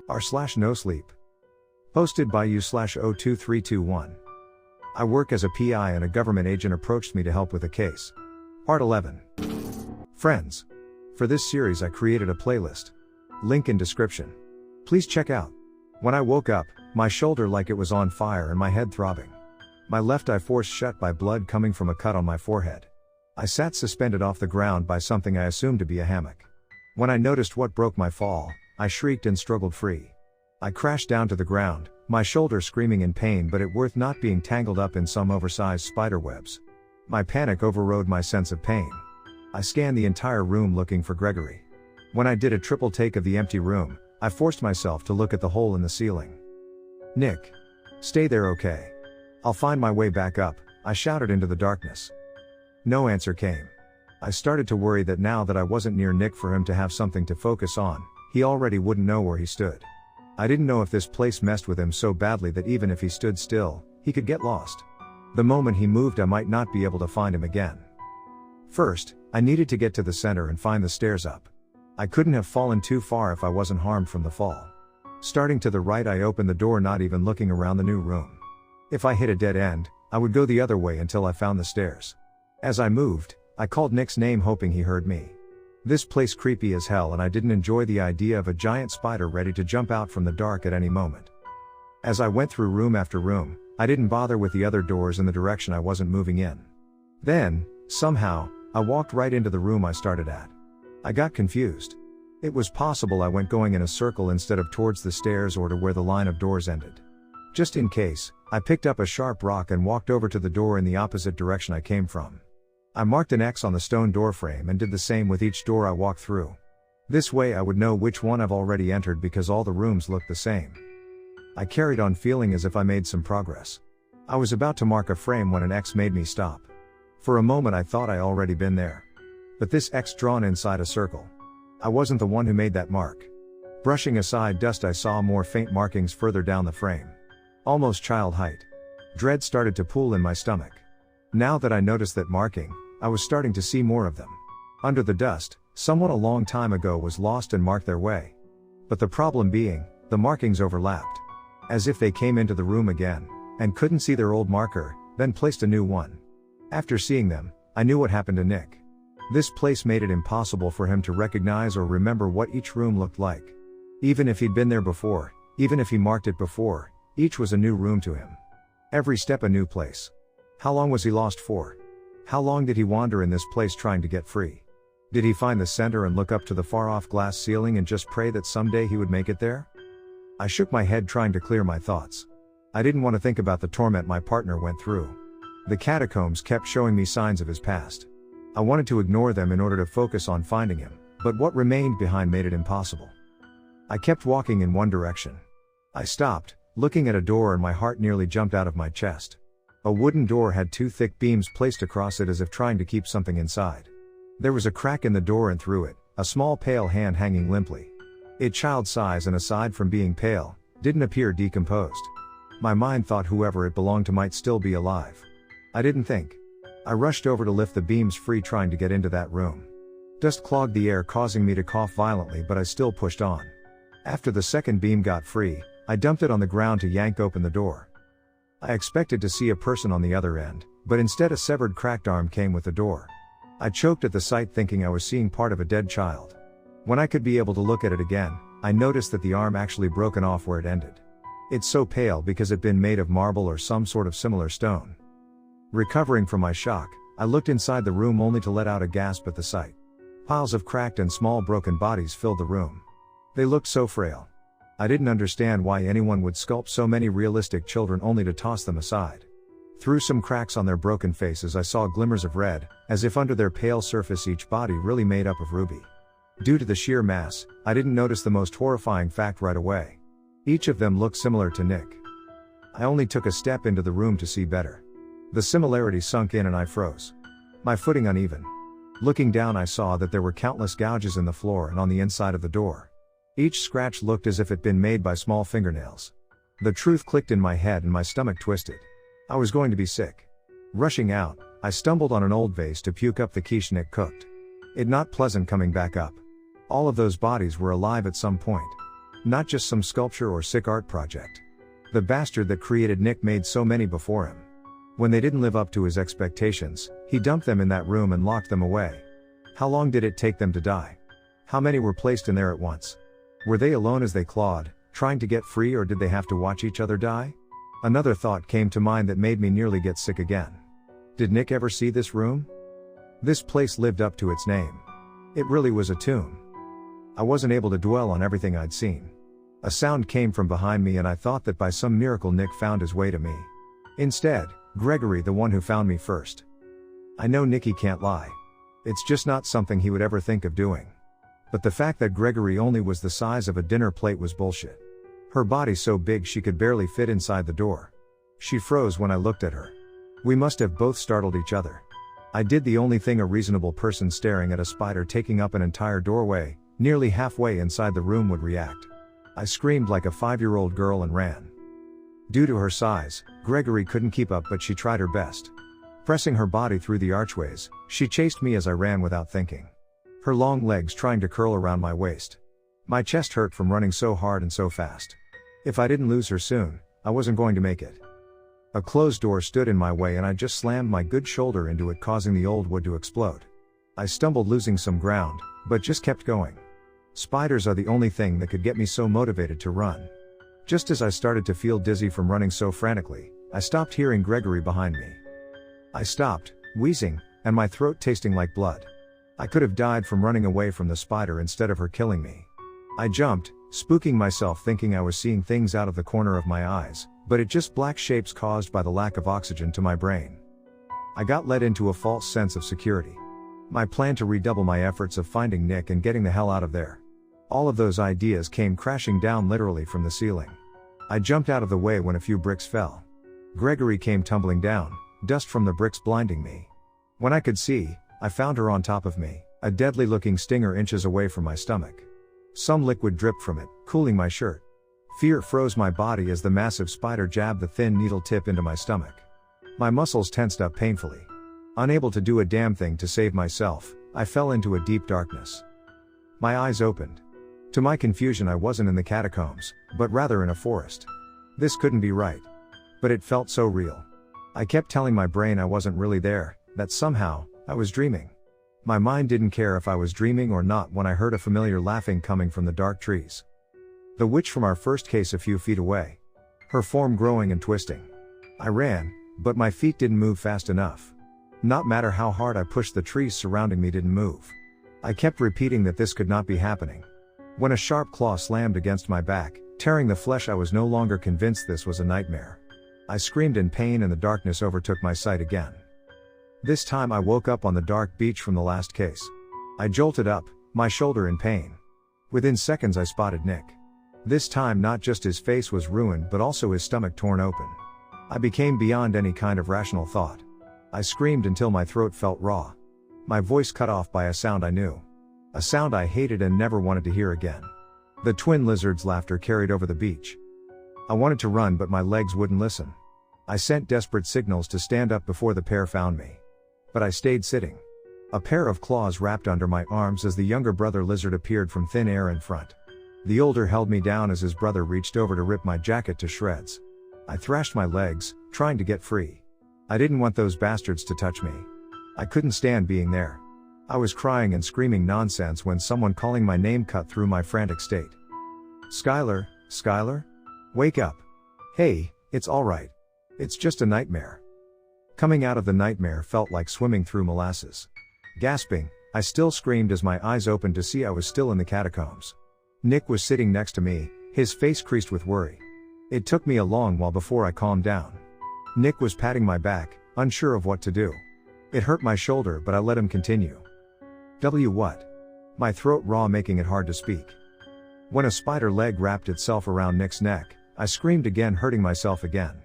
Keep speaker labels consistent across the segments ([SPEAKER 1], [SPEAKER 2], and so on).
[SPEAKER 1] r/no sleep. Posted by u/02321. I work as a PI and a government agent approached me to help with a case. Part 11. Friends. For this series I created a playlist. Link in description. Please check out. When I woke up, my shoulder like it was on fire and my head throbbing. My left eye forced shut by blood coming from a cut on my forehead. I sat suspended off the ground by something I assumed to be a hammock. When I noticed what broke my fall, I shrieked and struggled free. I crashed down to the ground, my shoulder screaming in pain but it worth not being tangled up in some oversized spider webs. My panic overrode my sense of pain. I scanned the entire room looking for Gregory. When I did a triple take of the empty room, I forced myself to look at the hole in the ceiling. "Nick. Stay there, okay? I'll find my way back up," I shouted into the darkness. No answer came. I started to worry that now that I wasn't near Nick for him to have something to focus on, he already wouldn't know where he stood. I didn't know if this place messed with him so badly that even if he stood still, he could get lost. The moment he moved I might not be able to find him again. First, I needed to get to the center and find the stairs up. I couldn't have fallen too far if I wasn't harmed from the fall. Starting to the right I opened the door not even looking around the new room. If I hit a dead end, I would go the other way until I found the stairs. As I moved, I called Nick's name hoping he heard me. This place creepy as hell and I didn't enjoy the idea of a giant spider ready to jump out from the dark at any moment. As I went through room after room, I didn't bother with the other doors in the direction I wasn't moving in. Then, somehow, I walked right into the room I started at. I got confused. It was possible I went going in a circle instead of towards the stairs or to where the line of doors ended. Just in case, I picked up a sharp rock and walked over to the door in the opposite direction I came from. I marked an X on the stone doorframe and did the same with each door I walked through. This way I would know which one I've already entered because all the rooms looked the same. I carried on feeling as if I made some progress. I was about to mark a frame when an X made me stop. For a moment I thought I already been there. But this X drawn inside a circle. I wasn't the one who made that mark. Brushing aside dust I saw more faint markings further down the frame. Almost child height. Dread started to pool in my stomach. Now that I noticed that marking, I was starting to see more of them. Under the dust, someone a long time ago was lost and marked their way. But the problem being, the markings overlapped. As if they came into the room again, and couldn't see their old marker, then placed a new one. After seeing them, I knew what happened to Nick. This place made it impossible for him to recognize or remember what each room looked like. Even if he'd been there before, even if he marked it before, each was a new room to him. Every step a new place. How long was he lost for? How long did he wander in this place trying to get free? Did he find the center and look up to the far-off glass ceiling and just pray that someday he would make it there? I shook my head trying to clear my thoughts. I didn't want to think about the torment my partner went through. The catacombs kept showing me signs of his past. I wanted to ignore them in order to focus on finding him, but what remained behind made it impossible. I kept walking in one direction. I stopped, looking at a door and my heart nearly jumped out of my chest. A wooden door had two thick beams placed across it as if trying to keep something inside. There was a crack in the door and through it, a small pale hand hanging limply. It child size and aside from being pale, didn't appear decomposed. My mind thought whoever it belonged to might still be alive. I didn't think. I rushed over to lift the beams free trying to get into that room. Dust clogged the air causing me to cough violently but I still pushed on. After the second beam got free, I dumped it on the ground to yank open the door. I expected to see a person on the other end, but instead a severed cracked arm came with the door. I choked at the sight thinking I was seeing part of a dead child. When I could be able to look at it again, I noticed that the arm actually broken off where it ended. It's so pale because it'd been made of marble or some sort of similar stone. Recovering from my shock, I looked inside the room only to let out a gasp at the sight. Piles of cracked and small broken bodies filled the room. They looked so frail. I didn't understand why anyone would sculpt so many realistic children only to toss them aside. Through some cracks on their broken faces I saw glimmers of red, as if under their pale surface each body really made up of ruby. Due to the sheer mass, I didn't notice the most horrifying fact right away. Each of them looked similar to Nick. I only took a step into the room to see better. The similarity sunk in and I froze. My footing uneven. Looking down I saw that there were countless gouges in the floor and on the inside of the door. Each scratch looked as if it'd been made by small fingernails. The truth clicked in my head and my stomach twisted. I was going to be sick. Rushing out, I stumbled on an old vase to puke up the quiche Nick cooked. It not pleasant coming back up. All of those bodies were alive at some point. Not just some sculpture or sick art project. The bastard that created Nick made so many before him. When they didn't live up to his expectations, he dumped them in that room and locked them away. How long did it take them to die? How many were placed in there at once? Were they alone as they clawed, trying to get free, or did they have to watch each other die? Another thought came to mind that made me nearly get sick again. Did Nick ever see this room? This place lived up to its name. It really was a tomb. I wasn't able to dwell on everything I'd seen. A sound came from behind me and I thought that by some miracle Nick found his way to me. Instead, Gregory, the one who found me first. I know Nicky can't lie. It's just not something he would ever think of doing. But the fact that Gregory only was the size of a dinner plate was bullshit. Her body so big she could barely fit inside the door. She froze when I looked at her. We must have both startled each other. I did the only thing a reasonable person staring at a spider taking up an entire doorway, nearly halfway inside the room, would react. I screamed like a 5-year-old girl and ran. Due to her size, Gregory couldn't keep up, but she tried her best. Pressing her body through the archways, she chased me as I ran without thinking. Her long legs trying to curl around my waist. My chest hurt from running so hard and so fast. If I didn't lose her soon, I wasn't going to make it. A closed door stood in my way and I just slammed my good shoulder into it, causing the old wood to explode. I stumbled, losing some ground, but just kept going. Spiders are the only thing that could get me so motivated to run. Just as I started to feel dizzy from running so frantically, I stopped hearing Gregory behind me. I stopped, wheezing, and my throat tasting like blood. I could have died from running away from the spider instead of her killing me. I jumped, spooking myself thinking I was seeing things out of the corner of my eyes, but it just black shapes caused by the lack of oxygen to my brain. I got led into a false sense of security. My plan to redouble my efforts of finding Nick and getting the hell out of there. All of those ideas came crashing down literally from the ceiling. I jumped out of the way when a few bricks fell. Gregory came tumbling down, dust from the bricks blinding me. When I could see, I found her on top of me, a deadly looking stinger inches away from my stomach. Some liquid dripped from it, cooling my shirt. Fear froze my body as the massive spider jabbed the thin needle tip into my stomach. My muscles tensed up painfully. Unable to do a damn thing to save myself, I fell into a deep darkness. My eyes opened. To my confusion, I wasn't in the catacombs, but rather in a forest. This couldn't be right. But it felt so real. I kept telling my brain I wasn't really there, that somehow, I was dreaming. My mind didn't care if I was dreaming or not when I heard a familiar laughing coming from the dark trees. The witch from our first case a few feet away. Her form growing and twisting. I ran, but my feet didn't move fast enough. Not matter how hard I pushed, the trees surrounding me didn't move. I kept repeating that this could not be happening. When a sharp claw slammed against my back, tearing the flesh, I was no longer convinced this was a nightmare. I screamed in pain and the darkness overtook my sight again. This time I woke up on the dark beach from the last case. I jolted up, my shoulder in pain. Within seconds I spotted Nick. This time not just his face was ruined but also his stomach torn open. I became beyond any kind of rational thought. I screamed until my throat felt raw. My voice cut off by a sound I knew. A sound I hated and never wanted to hear again. The twin lizards' laughter carried over the beach. I wanted to run but my legs wouldn't listen. I sent desperate signals to stand up before the pair found me. But I stayed sitting. A pair of claws wrapped under my arms as the younger brother lizard appeared from thin air in front. The older held me down as his brother reached over to rip my jacket to shreds. I thrashed my legs, trying to get free. I didn't want those bastards to touch me. I couldn't stand being there. I was crying and screaming nonsense when someone calling my name cut through my frantic state. Skylar, Skylar? Wake up. Hey, it's alright. It's just a nightmare. Coming out of the nightmare felt like swimming through molasses. Gasping, I still screamed as my eyes opened to see I was still in the catacombs. Nick was sitting next to me, his face creased with worry. It took me a long while before I calmed down. Nick was patting my back, unsure of what to do. It hurt my shoulder but I let him continue. What? My throat raw, making it hard to speak. When a spider leg wrapped itself around Nick's neck, I screamed again, hurting myself again.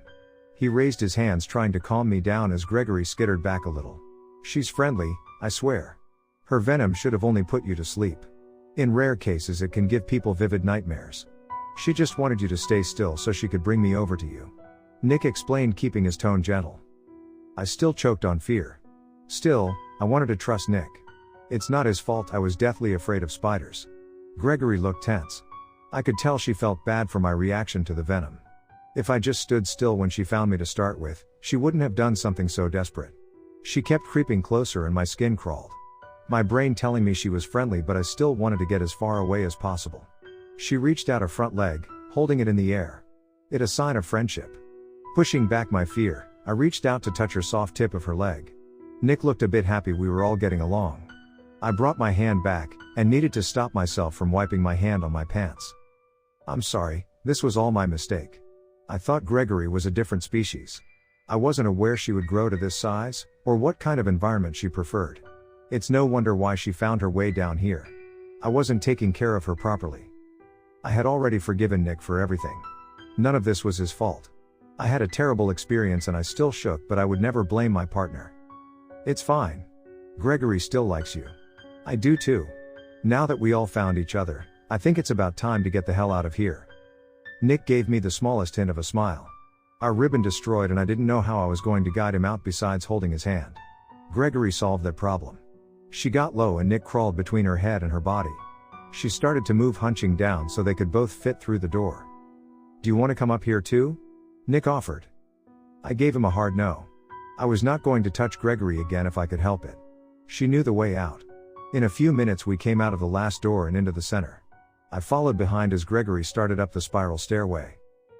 [SPEAKER 1] He raised his hands trying to calm me down as Gregory skittered back a little. She's friendly, I swear. Her venom should have only put you to sleep. In rare cases it can give people vivid nightmares. She just wanted you to stay still so she could bring me over to you. Nick explained, keeping his tone gentle. I still choked on fear. Still, I wanted to trust Nick. It's not his fault I was deathly afraid of spiders. Gregory looked tense. I could tell she felt bad for my reaction to the venom. If I just stood still when she found me to start with, she wouldn't have done something so desperate. She kept creeping closer and my skin crawled. My brain telling me she was friendly, but I still wanted to get as far away as possible. She reached out a front leg, holding it in the air. It a sign of friendship. Pushing back my fear, I reached out to touch her soft tip of her leg. Nick looked a bit happy we were all getting along. I brought my hand back, and needed to stop myself from wiping my hand on my pants. I'm sorry, this was all my mistake. I thought Gregory was a different species. I wasn't aware she would grow to this size, or what kind of environment she preferred. It's no wonder why she found her way down here. I wasn't taking care of her properly. I had already forgiven Nick for everything. None of this was his fault. I had a terrible experience and I still shook, but I would never blame my partner. It's fine. Gregory still likes you. I do too. Now that we all found each other, I think it's about time to get the hell out of here. Nick gave me the smallest hint of a smile. Our ribbon destroyed and I didn't know how I was going to guide him out besides holding his hand. Gregory solved that problem. She got low and Nick crawled between her head and her body. She started to move, hunching down so they could both fit through the door. Do you want to come up here too? Nick offered. I gave him a hard no. I was not going to touch Gregory again if I could help it. She knew the way out. In a few minutes we came out of the last door and into the center. I followed behind as Gregory started up the spiral stairway.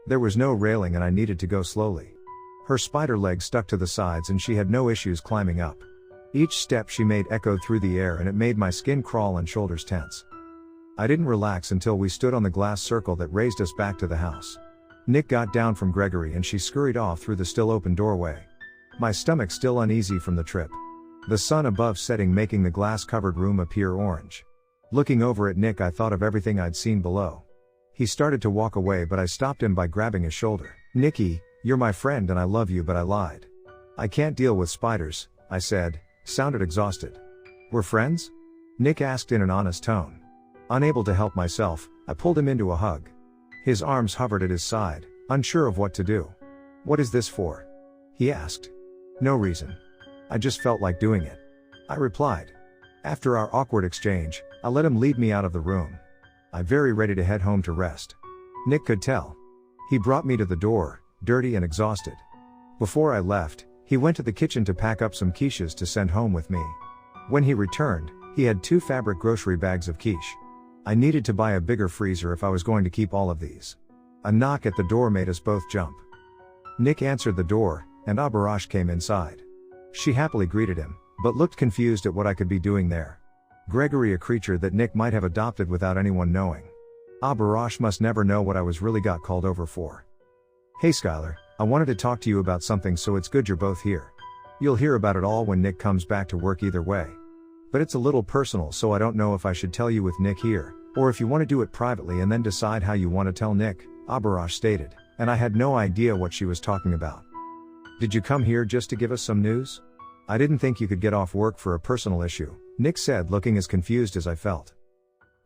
[SPEAKER 1] There was no railing and I needed to go slowly. Her spider legs stuck to the sides and she had no issues climbing up. Each step she made echoed through the air and it made my skin crawl and shoulders tense. I didn't relax until we stood on the glass circle that raised us back to the house. Nick got down from Gregory and she scurried off through the still open doorway. My stomach still uneasy from the trip. The sun above setting making the glass-covered room appear orange. Looking over at Nick, I thought of everything I'd seen below. He started to walk away, but I stopped him by grabbing his shoulder. Nicky, you're my friend and I love you, but I lied. I can't deal with spiders, I said, sounded exhausted. We're friends? Nick asked in an honest tone. Unable to help myself, I pulled him into a hug. His arms hovered at his side, unsure of what to do. What is this for? He asked. No reason. I just felt like doing it. I replied. After our awkward exchange, I let him lead me out of the room. I'm very ready to head home to rest. Nick could tell. He brought me to the door, dirty and exhausted. Before I left, he went to the kitchen to pack up some quiches to send home with me. When he returned, he had 2 fabric grocery bags of quiche. I needed to buy a bigger freezer if I was going to keep all of these. A knock at the door made us both jump. Nick answered the door, and Abarash came inside. She happily greeted him, but looked confused at what I could be doing there. Gregory, a creature that Nick might have adopted without anyone knowing. Abarash must never know what I was really got called over for. Hey Skylar, I wanted to talk to you about something, so it's good you're both here. You'll hear about it all when Nick comes back to work either way. But it's a little personal, so I don't know if I should tell you with Nick here, or if you want to do it privately and then decide how you want to tell Nick, Abarash stated, and I had no idea what she was talking about. Did you come here just to give us some news? I didn't think you could get off work for a personal issue, Nick said, looking as confused as I felt.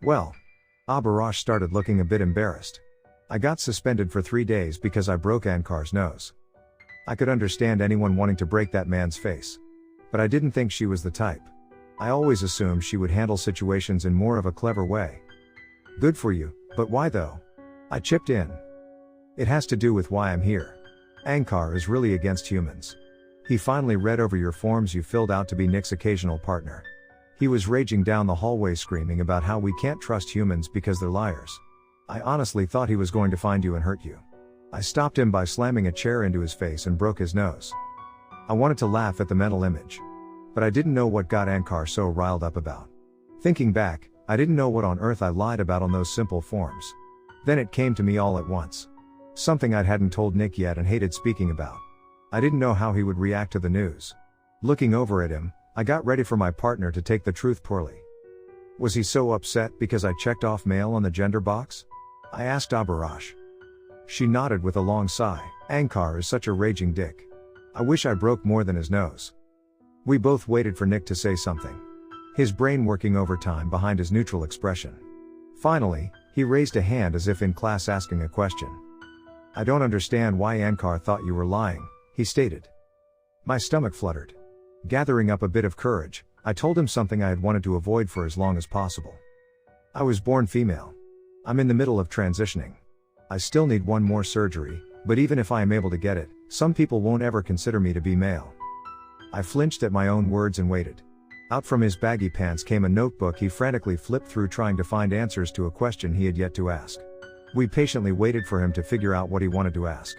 [SPEAKER 1] Well, Abarash started looking a bit embarrassed. I got suspended for 3 days because I broke Ankar's nose. I could understand anyone wanting to break that man's face. But I didn't think she was the type. I always assumed she would handle situations in more of a clever way. Good for you, but why though? I chipped in. It has to do with why I'm here. Ankar is really against humans. He finally read over your forms you filled out to be Nick's occasional partner. He was raging down the hallway screaming about how we can't trust humans because they're liars. I honestly thought he was going to find you and hurt you. I stopped him by slamming a chair into his face and broke his nose. I wanted to laugh at the mental image. But I didn't know what got Ankar so riled up about. Thinking back, I didn't know what on earth I lied about on those simple forms. Then it came to me all at once. Something I hadn't told Nick yet and hated speaking about. I didn't know how he would react to the news. Looking over at him, I got ready for my partner to take the truth poorly. Was he so upset because I checked off male on the gender box? I asked Abarash. She nodded with a long sigh. Ankar is such a raging dick. I wish I broke more than his nose. We both waited for Nick to say something. His brain working overtime behind his neutral expression. Finally, he raised a hand as if in class asking a question. I don't understand why Ankar thought you were lying, he stated. My stomach fluttered. Gathering up a bit of courage, I told him something I had wanted to avoid for as long as possible. I was born female. I'm in the middle of transitioning. I still need one more surgery, but even if I am able to get it, some people won't ever consider me to be male. I flinched at my own words and waited. Out from his baggy pants came a notebook he frantically flipped through, trying to find answers to a question he had yet to ask. We patiently waited for him to figure out what he wanted to ask.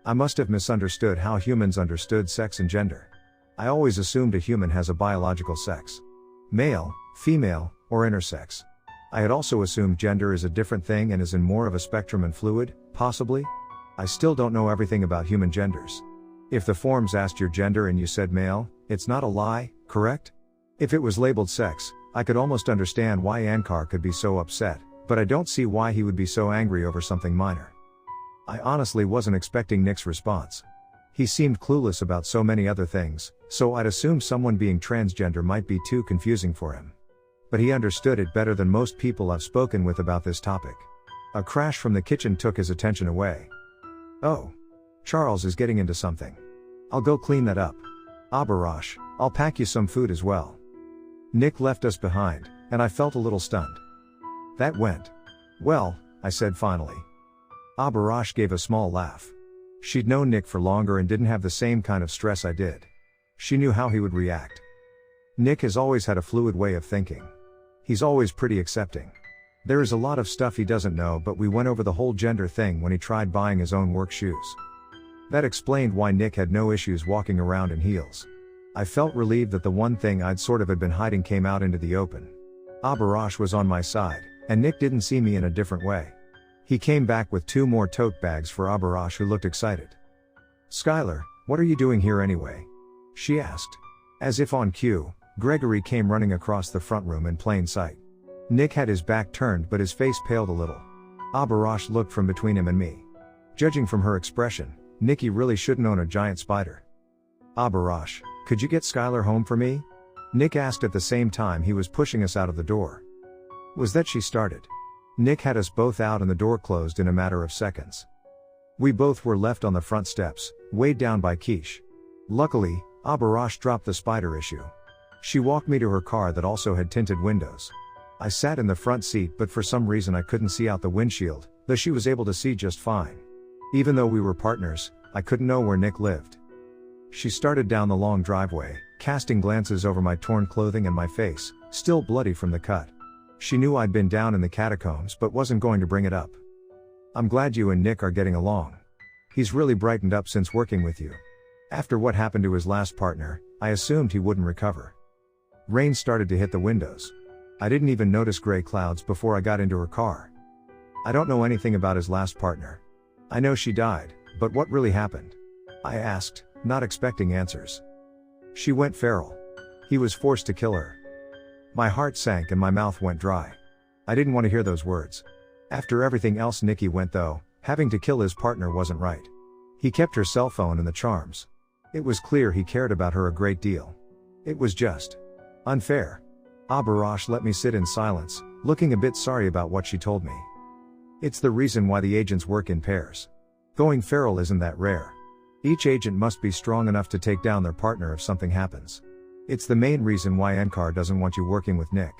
[SPEAKER 1] I must have misunderstood how humans understood sex and gender. I always assumed a human has a biological sex. Male, female, or intersex. I had also assumed gender is a different thing and is in more of a spectrum and fluid, possibly? I still don't know everything about human genders. If the forms asked your gender and you said male, it's not a lie, correct? If it was labeled sex, I could almost understand why Ankar could be so upset, but I don't see why he would be so angry over something minor. I honestly wasn't expecting Nick's response. He seemed clueless about so many other things, so I'd assumed someone being transgender might be too confusing for him. But he understood it better than most people I've spoken with about this topic. A crash from the kitchen took his attention away. Oh. Charles is getting into something. I'll go clean that up. Abarash, I'll pack you some food as well. Nick left us behind, and I felt a little stunned. That went well, I said finally. Abarash gave a small laugh. She'd known Nick for longer and didn't have the same kind of stress I did. She knew how he would react. Nick has always had a fluid way of thinking. He's always pretty accepting. There is a lot of stuff he doesn't know, but we went over the whole gender thing when he tried buying his own work shoes. That explained why Nick had no issues walking around in heels. I felt relieved that the one thing I'd sort of had been hiding came out into the open. Abarash was on my side, and Nick didn't see me in a different way. He came back with 2 more tote bags for Abarash, who looked excited. Skylar, what are you doing here anyway? She asked. As if on cue, Gregory came running across the front room in plain sight. Nick had his back turned, but his face paled a little. Abarash looked from between him and me. Judging from her expression, Nikki really shouldn't own a giant spider. Abarash, could you get Skylar home for me? Nick asked at the same time he was pushing us out of the door. Was that she started? Nick had us both out and the door closed in a matter of seconds. We both were left on the front steps, weighed down by quiche. Luckily, Abarash dropped the spider issue. She walked me to her car that also had tinted windows. I sat in the front seat, but for some reason I couldn't see out the windshield, though she was able to see just fine. Even though we were partners, I couldn't know where Nick lived. She started down the long driveway, casting glances over my torn clothing and my face, still bloody from the cut. She knew I'd been down in the catacombs but wasn't going to bring it up. I'm glad you and Nick are getting along. He's really brightened up since working with you. After what happened to his last partner, I assumed he wouldn't recover. Rain started to hit the windows. I didn't even notice gray clouds before I got into her car. I don't know anything about his last partner. I know she died, but what really happened? I asked, not expecting answers. She went feral. He was forced to kill her. My heart sank and my mouth went dry. I didn't want to hear those words. After everything else Nicky went though, having to kill his partner wasn't right. He kept her cell phone and the charms. It was clear he cared about her a great deal. It was just unfair. Abarash let me sit in silence, looking a bit sorry about what she told me. It's the reason why the agents work in pairs. Going feral isn't that rare. Each agent must be strong enough to take down their partner if something happens. It's the main reason why Ankar doesn't want you working with Nick.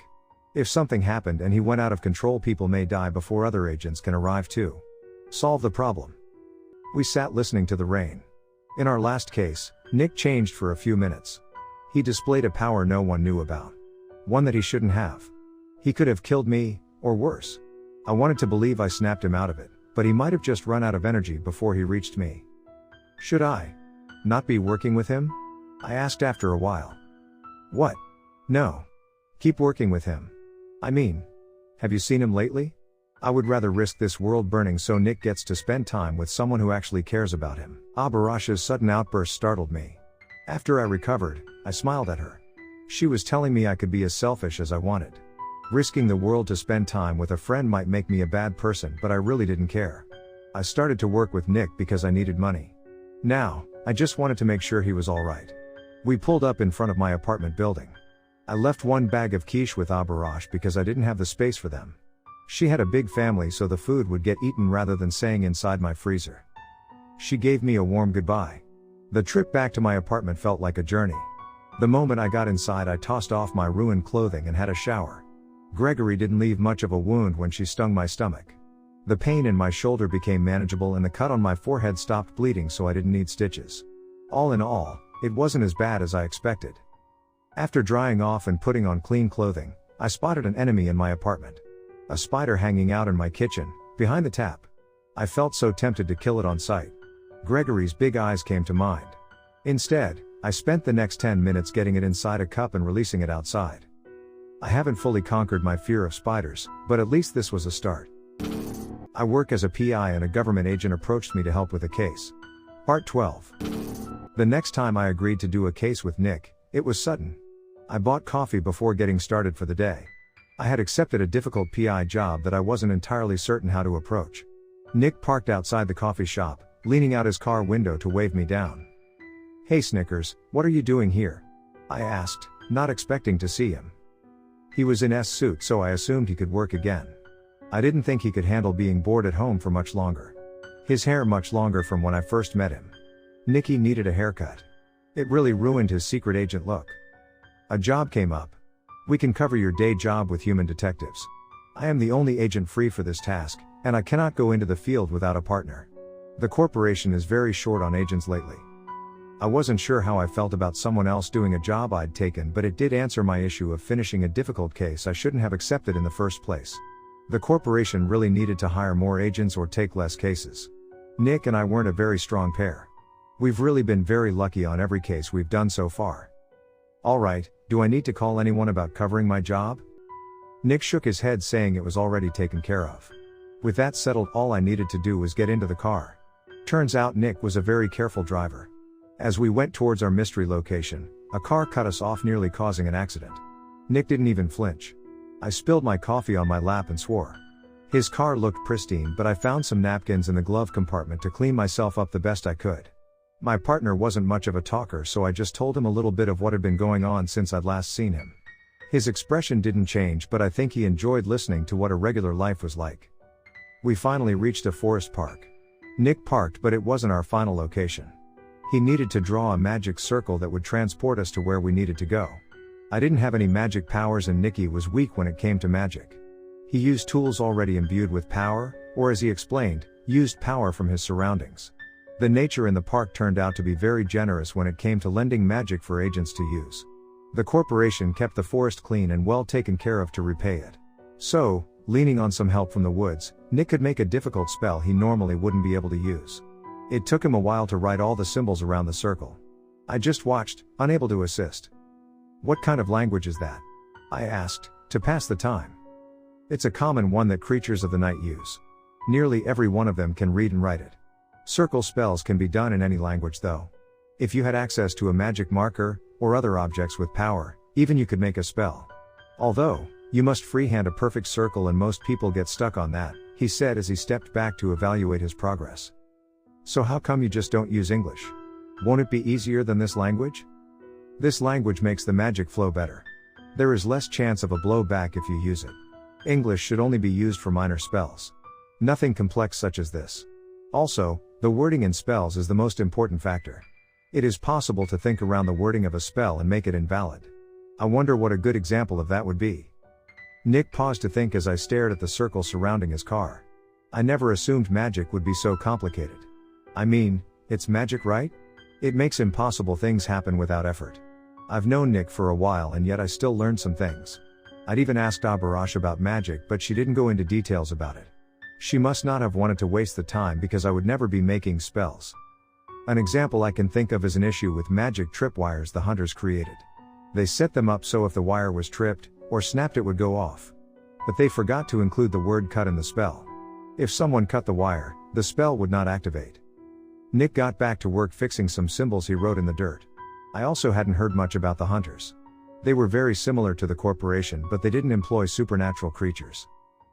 [SPEAKER 1] If something happened and he went out of control, people may die before other agents can arrive to solve the problem. We sat listening to the rain. In our last case, Nick changed for a few minutes. He displayed a power no one knew about. One that he shouldn't have. He could have killed me, or worse. I wanted to believe I snapped him out of it, but he might have just run out of energy before he reached me. Should I not be working with him? I asked after a while. What? No. Keep working with him. I mean, have you seen him lately? I would rather risk this world burning so Nick gets to spend time with someone who actually cares about him. Abarash's sudden outburst startled me. After I recovered, I smiled at her. She was telling me I could be as selfish as I wanted. Risking the world to spend time with a friend might make me a bad person, but I really didn't care. I started to work with Nick because I needed money. Now, I just wanted to make sure he was alright. We pulled up in front of my apartment building. I left one bag of quiche with Abarash because I didn't have the space for them. She had a big family, so the food would get eaten rather than staying inside my freezer. She gave me a warm goodbye. The trip back to my apartment felt like a journey. The moment I got inside, I tossed off my ruined clothing and had a shower. Gregory didn't leave much of a wound when she stung my stomach. The pain in my shoulder became manageable and the cut on my forehead stopped bleeding, so I didn't need stitches. All in all, it wasn't as bad as I expected. After drying off and putting on clean clothing, I spotted an enemy in my apartment. A spider hanging out in my kitchen, behind the tap. I felt so tempted to kill it on sight. Gregory's big eyes came to mind. Instead, I spent the next 10 minutes getting it inside a cup and releasing it outside. I haven't fully conquered my fear of spiders, but at least this was a start. I work as a PI and a government agent approached me to help with a case. Part 12. The next time I agreed to do a case with Nick, it was sudden. I bought coffee before getting started for the day. I had accepted a difficult PI job that I wasn't entirely certain how to approach. Nick parked outside the coffee shop, leaning out his car window to wave me down. "Hey Snickers, what are you doing here?" I asked, not expecting to see him. He was in a suit, so I assumed he could work again. I didn't think he could handle being bored at home for much longer. His hair much longer from when I first met him. Nicky needed a haircut. It really ruined his secret agent look. A job came up. "We can cover your day job with human detectives. I am the only agent free for this task, and I cannot go into the field without a partner. The corporation is very short on agents lately." I wasn't sure how I felt about someone else doing a job I'd taken, but it did answer my issue of finishing a difficult case I shouldn't have accepted in the first place. The corporation really needed to hire more agents or take less cases. Nick and I weren't a very strong pair. We've really been very lucky on every case we've done so far. "Alright, do I need to call anyone about covering my job?" Nick shook his head, saying it was already taken care of. With that settled, all I needed to do was get into the car. Turns out Nick was a very careful driver. As we went towards our mystery location, a car cut us off, nearly causing an accident. Nick didn't even flinch. I spilled my coffee on my lap and swore. His car looked pristine, but I found some napkins in the glove compartment to clean myself up the best I could. My partner wasn't much of a talker, so I just told him a little bit of what had been going on since I'd last seen him. His expression didn't change, but I think he enjoyed listening to what a regular life was like. We finally reached a forest park. Nick parked, but it wasn't our final location. He needed to draw a magic circle that would transport us to where we needed to go. I didn't have any magic powers and Nicky was weak when it came to magic. He used tools already imbued with power, or as he explained, used power from his surroundings. The nature in the park turned out to be very generous when it came to lending magic for agents to use. The corporation kept the forest clean and well taken care of to repay it. So, leaning on some help from the woods, Nick could make a difficult spell he normally wouldn't be able to use. It took him a while to write all the symbols around the circle. I just watched, unable to assist. "What kind of language is that?" I asked, to pass the time. "It's a common one that creatures of the night use. Nearly every one of them can read and write it. Circle spells can be done in any language though. If you had access to a magic marker, or other objects with power, even you could make a spell. Although, you must freehand a perfect circle and most people get stuck on that," he said as he stepped back to evaluate his progress. "So how come you just don't use English? Won't it be easier than this language?" "This language makes the magic flow better. There is less chance of a blowback if you use it. English should only be used for minor spells. Nothing complex such as this. Also, the wording in spells is the most important factor. It is possible to think around the wording of a spell and make it invalid. I wonder what a good example of that would be." Nick paused to think as I stared at the circle surrounding his car. I never assumed magic would be so complicated. I mean, it's magic, right? It makes impossible things happen without effort. I've known Nick for a while and yet I still learned some things. I'd even asked Abarash about magic, but she didn't go into details about it. She must not have wanted to waste the time because I would never be making spells. An example I can think of is an issue with magic tripwires the hunters created. They set them up so if the wire was tripped, or snapped, it would go off. But they forgot to include the word cut in the spell. If someone cut the wire, the spell would not activate. Nick got back to work fixing some symbols he wrote in the dirt. I also hadn't heard much about the hunters. They were very similar to the corporation, but they didn't employ supernatural creatures.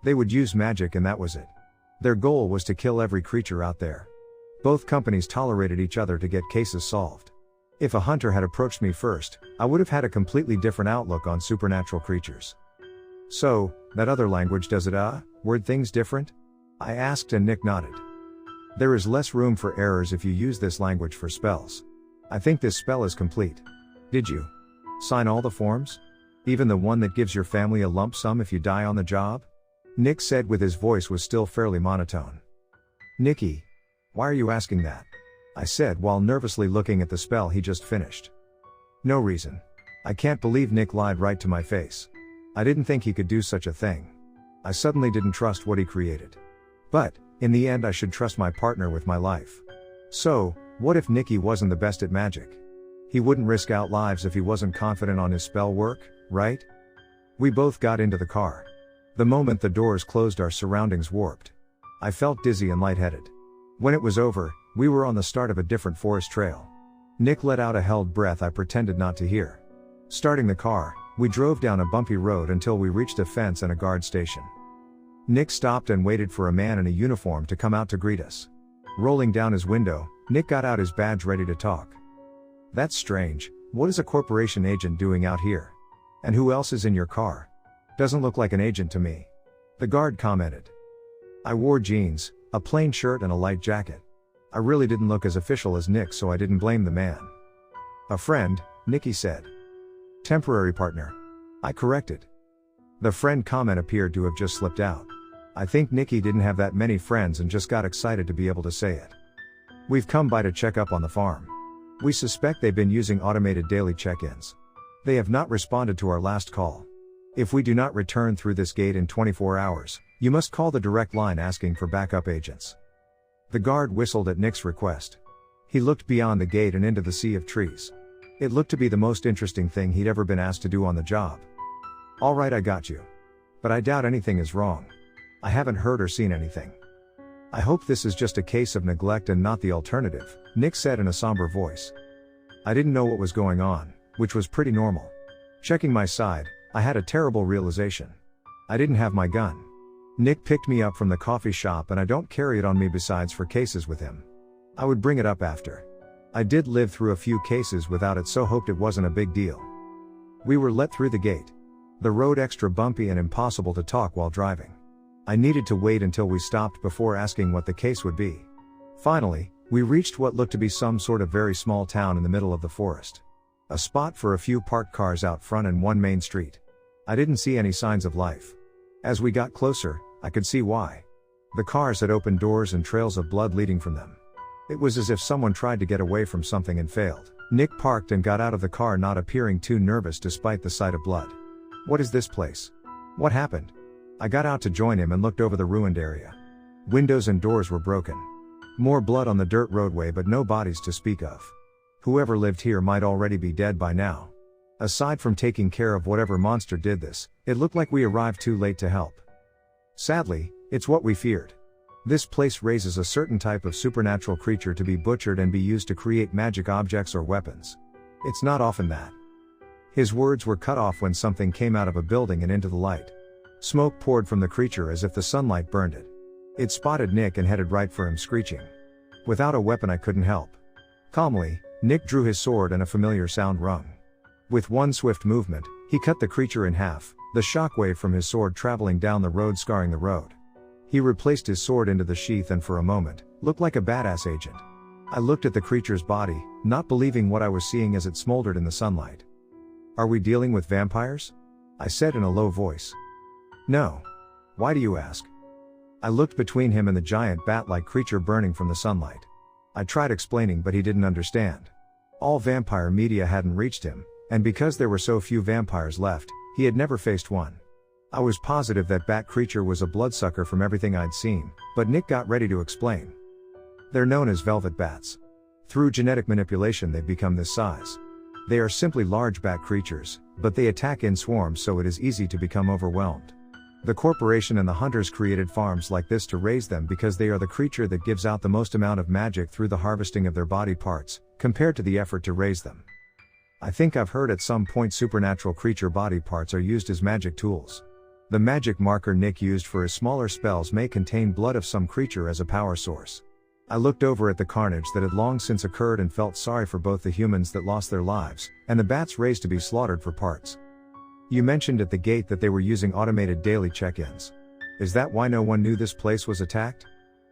[SPEAKER 1] They would use magic and that was it. Their goal was to kill every creature out there. Both companies tolerated each other to get cases solved. If a hunter had approached me first, I would have had a completely different outlook on supernatural creatures. "So, that other language, does it word things different?" I asked and Nick nodded. "There is less room for errors if you use this language for spells. I think this spell is complete. Did you sign all the forms?" Even the one that gives your family a lump sum if you die on the job? Nick said with his voice was still fairly monotone. Nicky, why are you asking that? I said while nervously looking at the spell he just finished. No reason. I can't believe Nick lied right to my face. I didn't think he could do such a thing. I suddenly didn't trust what he created. But, in the end I should trust my partner with my life. So, what if Nicky wasn't the best at magic? He wouldn't risk out lives if he wasn't confident on his spell work, right? We both got into the car. The moment the doors closed our surroundings warped. I felt dizzy and lightheaded. When it was over, we were on the start of a different forest trail. Nick let out a held breath I pretended not to hear. Starting the car, we drove down a bumpy road until we reached a fence and a guard station. Nick stopped and waited for a man in a uniform to come out to greet us. Rolling down his window, Nick got out his badge ready to talk. That's strange, what is a corporation agent doing out here? And who else is in your car? Doesn't look like an agent to me. The guard commented. I wore jeans, a plain shirt and a light jacket. I really didn't look as official as Nick, so I didn't blame the man. A friend, Nicky said. Temporary partner. I corrected. The friend comment appeared to have just slipped out. I think Nicky didn't have that many friends and just got excited to be able to say it. We've come by to check up on the farm. We suspect they've been using automated daily check-ins. They have not responded to our last call. If we do not return through this gate in 24 hours, you must call the direct line asking for backup agents. The guard whistled at Nick's request. He looked beyond the gate and into the sea of trees. It looked to be the most interesting thing he'd ever been asked to do on the job. All right, I got you. But I doubt anything is wrong. I haven't heard or seen anything. I hope this is just a case of neglect and not the alternative, Nick said in a somber voice. I didn't know what was going on, which was pretty normal. Checking my side, I had a terrible realization. I didn't have my gun. Nick picked me up from the coffee shop and I don't carry it on me besides for cases with him. I would bring it up after. I did live through a few cases without it, so hoped it wasn't a big deal. We were let through the gate. The road extra bumpy and impossible to talk while driving. I needed to wait until we stopped before asking what the case would be. Finally, we reached what looked to be some sort of very small town in the middle of the forest. A spot for a few parked cars out front and one main street. I didn't see any signs of life. As we got closer, I could see why. The cars had open doors and trails of blood leading from them. It was as if someone tried to get away from something and failed. Nick parked and got out of the car, not appearing too nervous despite the sight of blood. What is this place? What happened? I got out to join him and looked over the ruined area. Windows and doors were broken. More blood on the dirt roadway, but no bodies to speak of. Whoever lived here might already be dead by now. Aside from taking care of whatever monster did this, it looked like we arrived too late to help. Sadly, it's what we feared. This place raises a certain type of supernatural creature to be butchered and be used to create magic objects or weapons. It's not often that. His words were cut off when something came out of a building and into the light. Smoke poured from the creature as if the sunlight burned it. It spotted Nick and headed right for him, screeching. Without a weapon I couldn't help. Calmly, Nick drew his sword and a familiar sound rung. With one swift movement, he cut the creature in half, the shockwave from his sword traveling down the road, scarring the road. He replaced his sword into the sheath and for a moment, looked like a badass agent. I looked at the creature's body, not believing what I was seeing as it smoldered in the sunlight. Are we dealing with vampires? I said in a low voice. No. Why do you ask? I looked between him and the giant bat-like creature burning from the sunlight. I tried explaining, but he didn't understand. All vampire media hadn't reached him, and because there were so few vampires left, he had never faced one. I was positive that bat creature was a bloodsucker from everything I'd seen, but Nick got ready to explain. They're known as velvet bats. Through genetic manipulation they've become this size. They are simply large bat creatures, but they attack in swarms, so it is easy to become overwhelmed. The corporation and the hunters created farms like this to raise them because they are the creature that gives out the most amount of magic through the harvesting of their body parts, compared to the effort to raise them. I think I've heard at some point supernatural creature body parts are used as magic tools. The magic marker Nick used for his smaller spells may contain blood of some creature as a power source. I looked over at the carnage that had long since occurred and felt sorry for both the humans that lost their lives, and the bats raised to be slaughtered for parts. You mentioned at the gate that they were using automated daily check-ins. Is that why no one knew this place was attacked?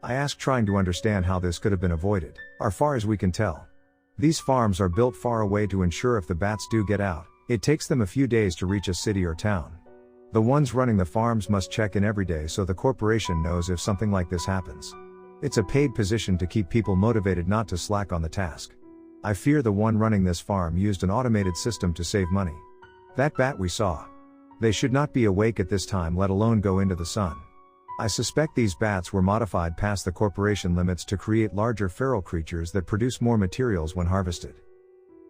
[SPEAKER 1] I asked, trying to understand how this could have been avoided. As far as we can tell, these farms are built far away to ensure if the bats do get out, It takes them a few days to reach a city or town. The ones running the farms must check in every day so the corporation knows if something like this happens. It's a paid position to keep people motivated not to slack on the task. I fear the one running this farm used an automated system to save money. That bat we saw. They should not be awake at this time, let alone go into the sun. I suspect these bats were modified past the corporation limits to create larger feral creatures that produce more materials when harvested.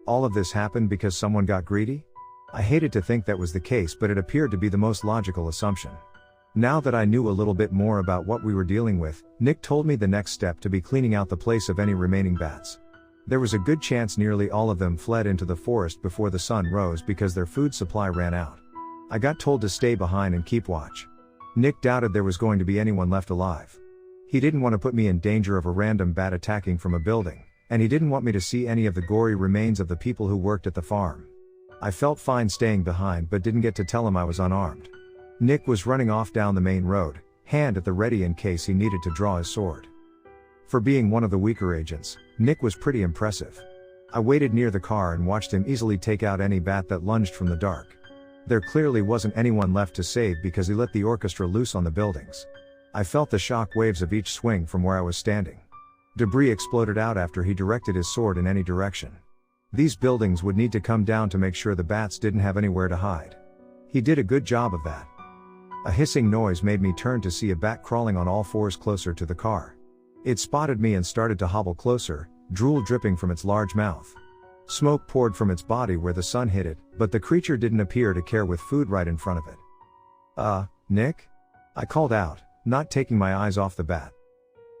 [SPEAKER 1] All of this happened because someone got greedy? I hated to think that was the case, but it appeared to be the most logical assumption. Now that I knew a little bit more about what we were dealing with, Nick told me the next step to be cleaning out the place of any remaining bats. There was a good chance nearly all of them fled into the forest before the sun rose because their food supply ran out. I got told to stay behind and keep watch. Nick doubted there was going to be anyone left alive. He didn't want to put me in danger of a random bat attacking from a building, and he didn't want me to see any of the gory remains of the people who worked at the farm. I felt fine staying behind but didn't get to tell him I was unarmed. Nick was running off down the main road, hand at the ready in case he needed to draw his sword. For being one of the weaker agents, Nick was pretty impressive. I waited near the car and watched him easily take out any bat that lunged from the dark. There clearly wasn't anyone left to save because he let the orchestra loose on the buildings. I felt the shock waves of each swing from where I was standing. Debris exploded out after he directed his sword in any direction. These buildings would need to come down to make sure the bats didn't have anywhere to hide. He did a good job of that. A hissing noise made me turn to see a bat crawling on all fours closer to the car. It spotted me and started to hobble closer, drool dripping from its large mouth. Smoke poured from its body where the sun hit it, but the creature didn't appear to care with food right in front of it. Nick? I called out, not taking my eyes off the bat.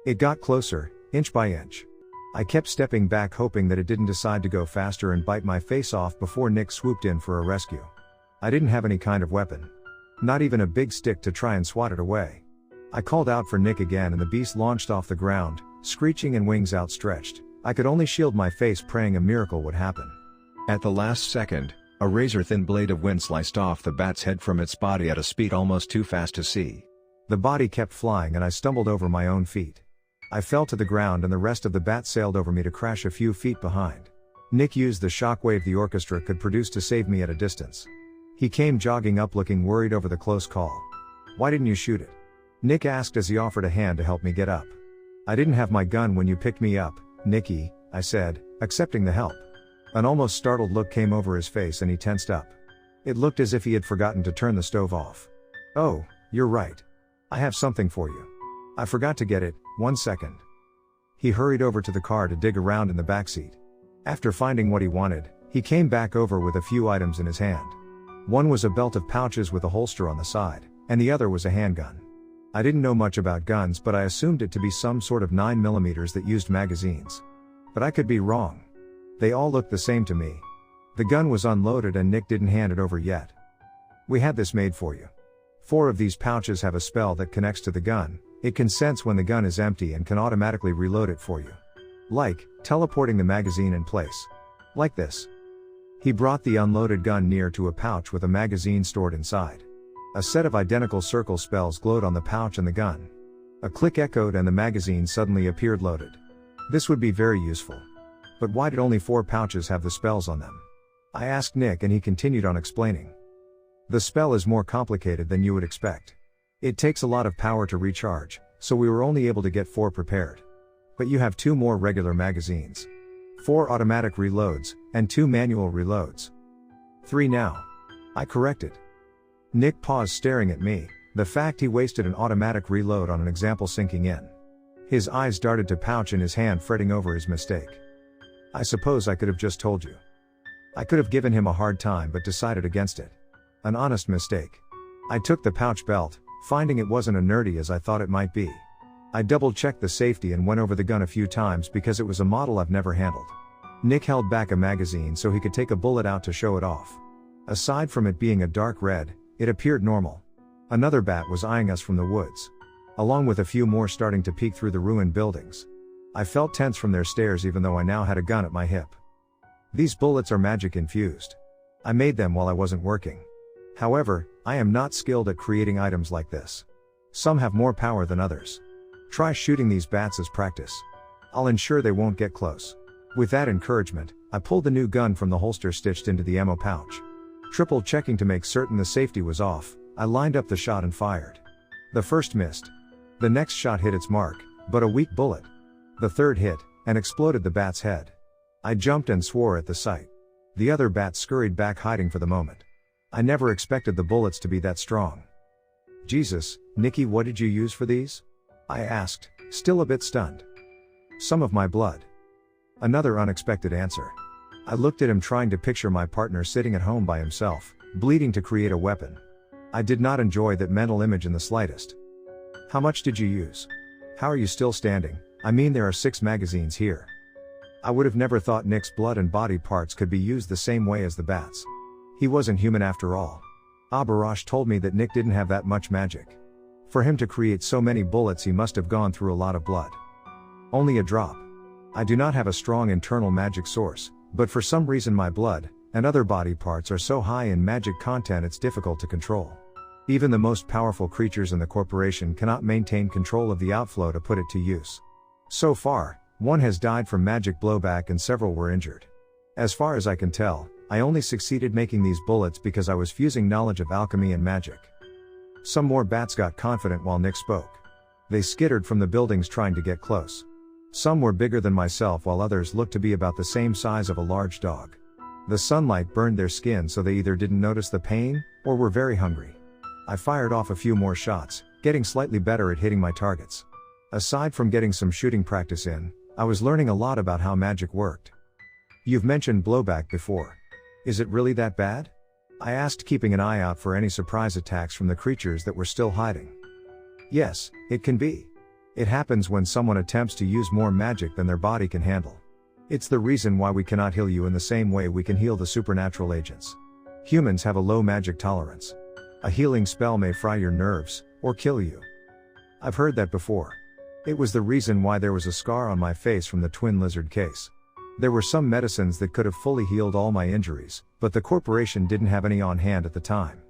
[SPEAKER 1] It got closer, inch by inch. I kept stepping back hoping that it didn't decide to go faster and bite my face off before Nick swooped in for a rescue. I didn't have any kind of weapon. Not even a big stick to try and swat it away. I called out for Nick again and the beast launched off the ground, screeching and wings outstretched. I could only shield my face praying a miracle would happen. At the last second, a razor-thin blade of wind sliced off the bat's head from its body at a speed almost too fast to see. The body kept flying and I stumbled over my own feet. I fell to the ground and the rest of the bat sailed over me to crash a few feet behind. Nick used the shockwave the orchestra could produce to save me at a distance. He came jogging up looking worried over the close call. "Why didn't you shoot it?" Nick asked as he offered a hand to help me get up. "I didn't have my gun when you picked me up, Nicky," I said, accepting the help. An almost startled look came over his face and he tensed up. It looked as if he had forgotten to turn the stove off. "Oh, you're right. I have something for you. I forgot to get it, 1 second." He hurried over to the car to dig around in the backseat. After finding what he wanted, he came back over with a few items in his hand. One was a belt of pouches with a holster on the side, and the other was a handgun. I didn't know much about guns, but I assumed it to be some sort of 9mm that used magazines. But I could be wrong. They all looked the same to me. The gun was unloaded and Nick didn't hand it over yet. "We had this made for you. 4 of these pouches have a spell that connects to the gun. It can sense when the gun is empty and can automatically reload it for you. Like, teleporting the magazine in place. Like this." He brought the unloaded gun near to a pouch with a magazine stored inside. A set of identical circle spells glowed on the pouch and the gun. A click echoed and the magazine suddenly appeared loaded. This would be very useful. But why did only 4 pouches have the spells on them? I asked Nick and he continued on explaining. "The spell is more complicated than you would expect. It takes a lot of power to recharge, so we were only able to get 4 prepared. But you have 2 more regular magazines. 4 automatic reloads, and 2 manual reloads. 3 now." I corrected. Nick paused staring at me, the fact he wasted an automatic reload on an example sinking in. His eyes darted to pouch in his hand, fretting over his mistake. I suppose I could have just told you. I could have given him a hard time but decided against it. An honest mistake. I took the pouch belt, finding it wasn't as nerdy as I thought it might be. I double-checked the safety and went over the gun a few times because it was a model I've never handled. Nick held back a magazine so he could take a bullet out to show it off. Aside from it being a dark red, it appeared normal. Another bat was eyeing us from the woods, along with a few more starting to peek through the ruined buildings. I felt tense from their stares even though I now had a gun at my hip. "These bullets are magic infused. I made them while I wasn't working. However, I am not skilled at creating items like this. Some have more power than others. Try shooting these bats as practice. I'll ensure they won't get close." With that encouragement, I pulled the new gun from the holster stitched into the ammo pouch. Triple checking to make certain the safety was off, I lined up the shot and fired. The first missed. The next shot hit its mark, but a weak bullet. The third hit, and exploded the bat's head. I jumped and swore at the sight. The other bat scurried back, hiding for the moment. I never expected the bullets to be that strong. Jesus, Nicky, what did you use for these? I asked, still a bit stunned. Some of my blood. Another unexpected answer. I looked at him, trying to picture my partner sitting at home by himself, bleeding to create a weapon. I did not enjoy that mental image in the slightest. How much did you use? How are you still standing? I mean, there are 6 magazines here. I would have never thought Nick's blood and body parts could be used the same way as the bats. He wasn't human after all. Abarash told me that Nick didn't have that much magic. For him to create so many bullets, he must have gone through a lot of blood. Only a drop. I do not have a strong internal magic source, but for some reason my blood and other body parts are so high in magic content it's difficult to control. Even the most powerful creatures in the corporation cannot maintain control of the outflow to put it to use. So far, one has died from magic blowback and several were injured. As far as I can tell, I only succeeded making these bullets because I was fusing knowledge of alchemy and magic. Some more bats got confident while Nick spoke. They skittered from the buildings trying to get close. Some were bigger than myself while others looked to be about the same size of a large dog. The sunlight burned their skin, so they either didn't notice the pain, or were very hungry. I fired off a few more shots, getting slightly better at hitting my targets. Aside from getting some shooting practice in, I was learning a lot about how magic worked. You've mentioned blowback before. Is it really that bad? I asked, keeping an eye out for any surprise attacks from the creatures that were still hiding. Yes, it can be. It happens when someone attempts to use more magic than their body can handle. It's the reason why we cannot heal you in the same way we can heal the supernatural agents. Humans have a low magic tolerance. A healing spell may fry your nerves, or kill you. I've heard that before. It was the reason why there was a scar on my face from the twin lizard case. There were some medicines that could have fully healed all my injuries, but the corporation didn't have any on hand at the time.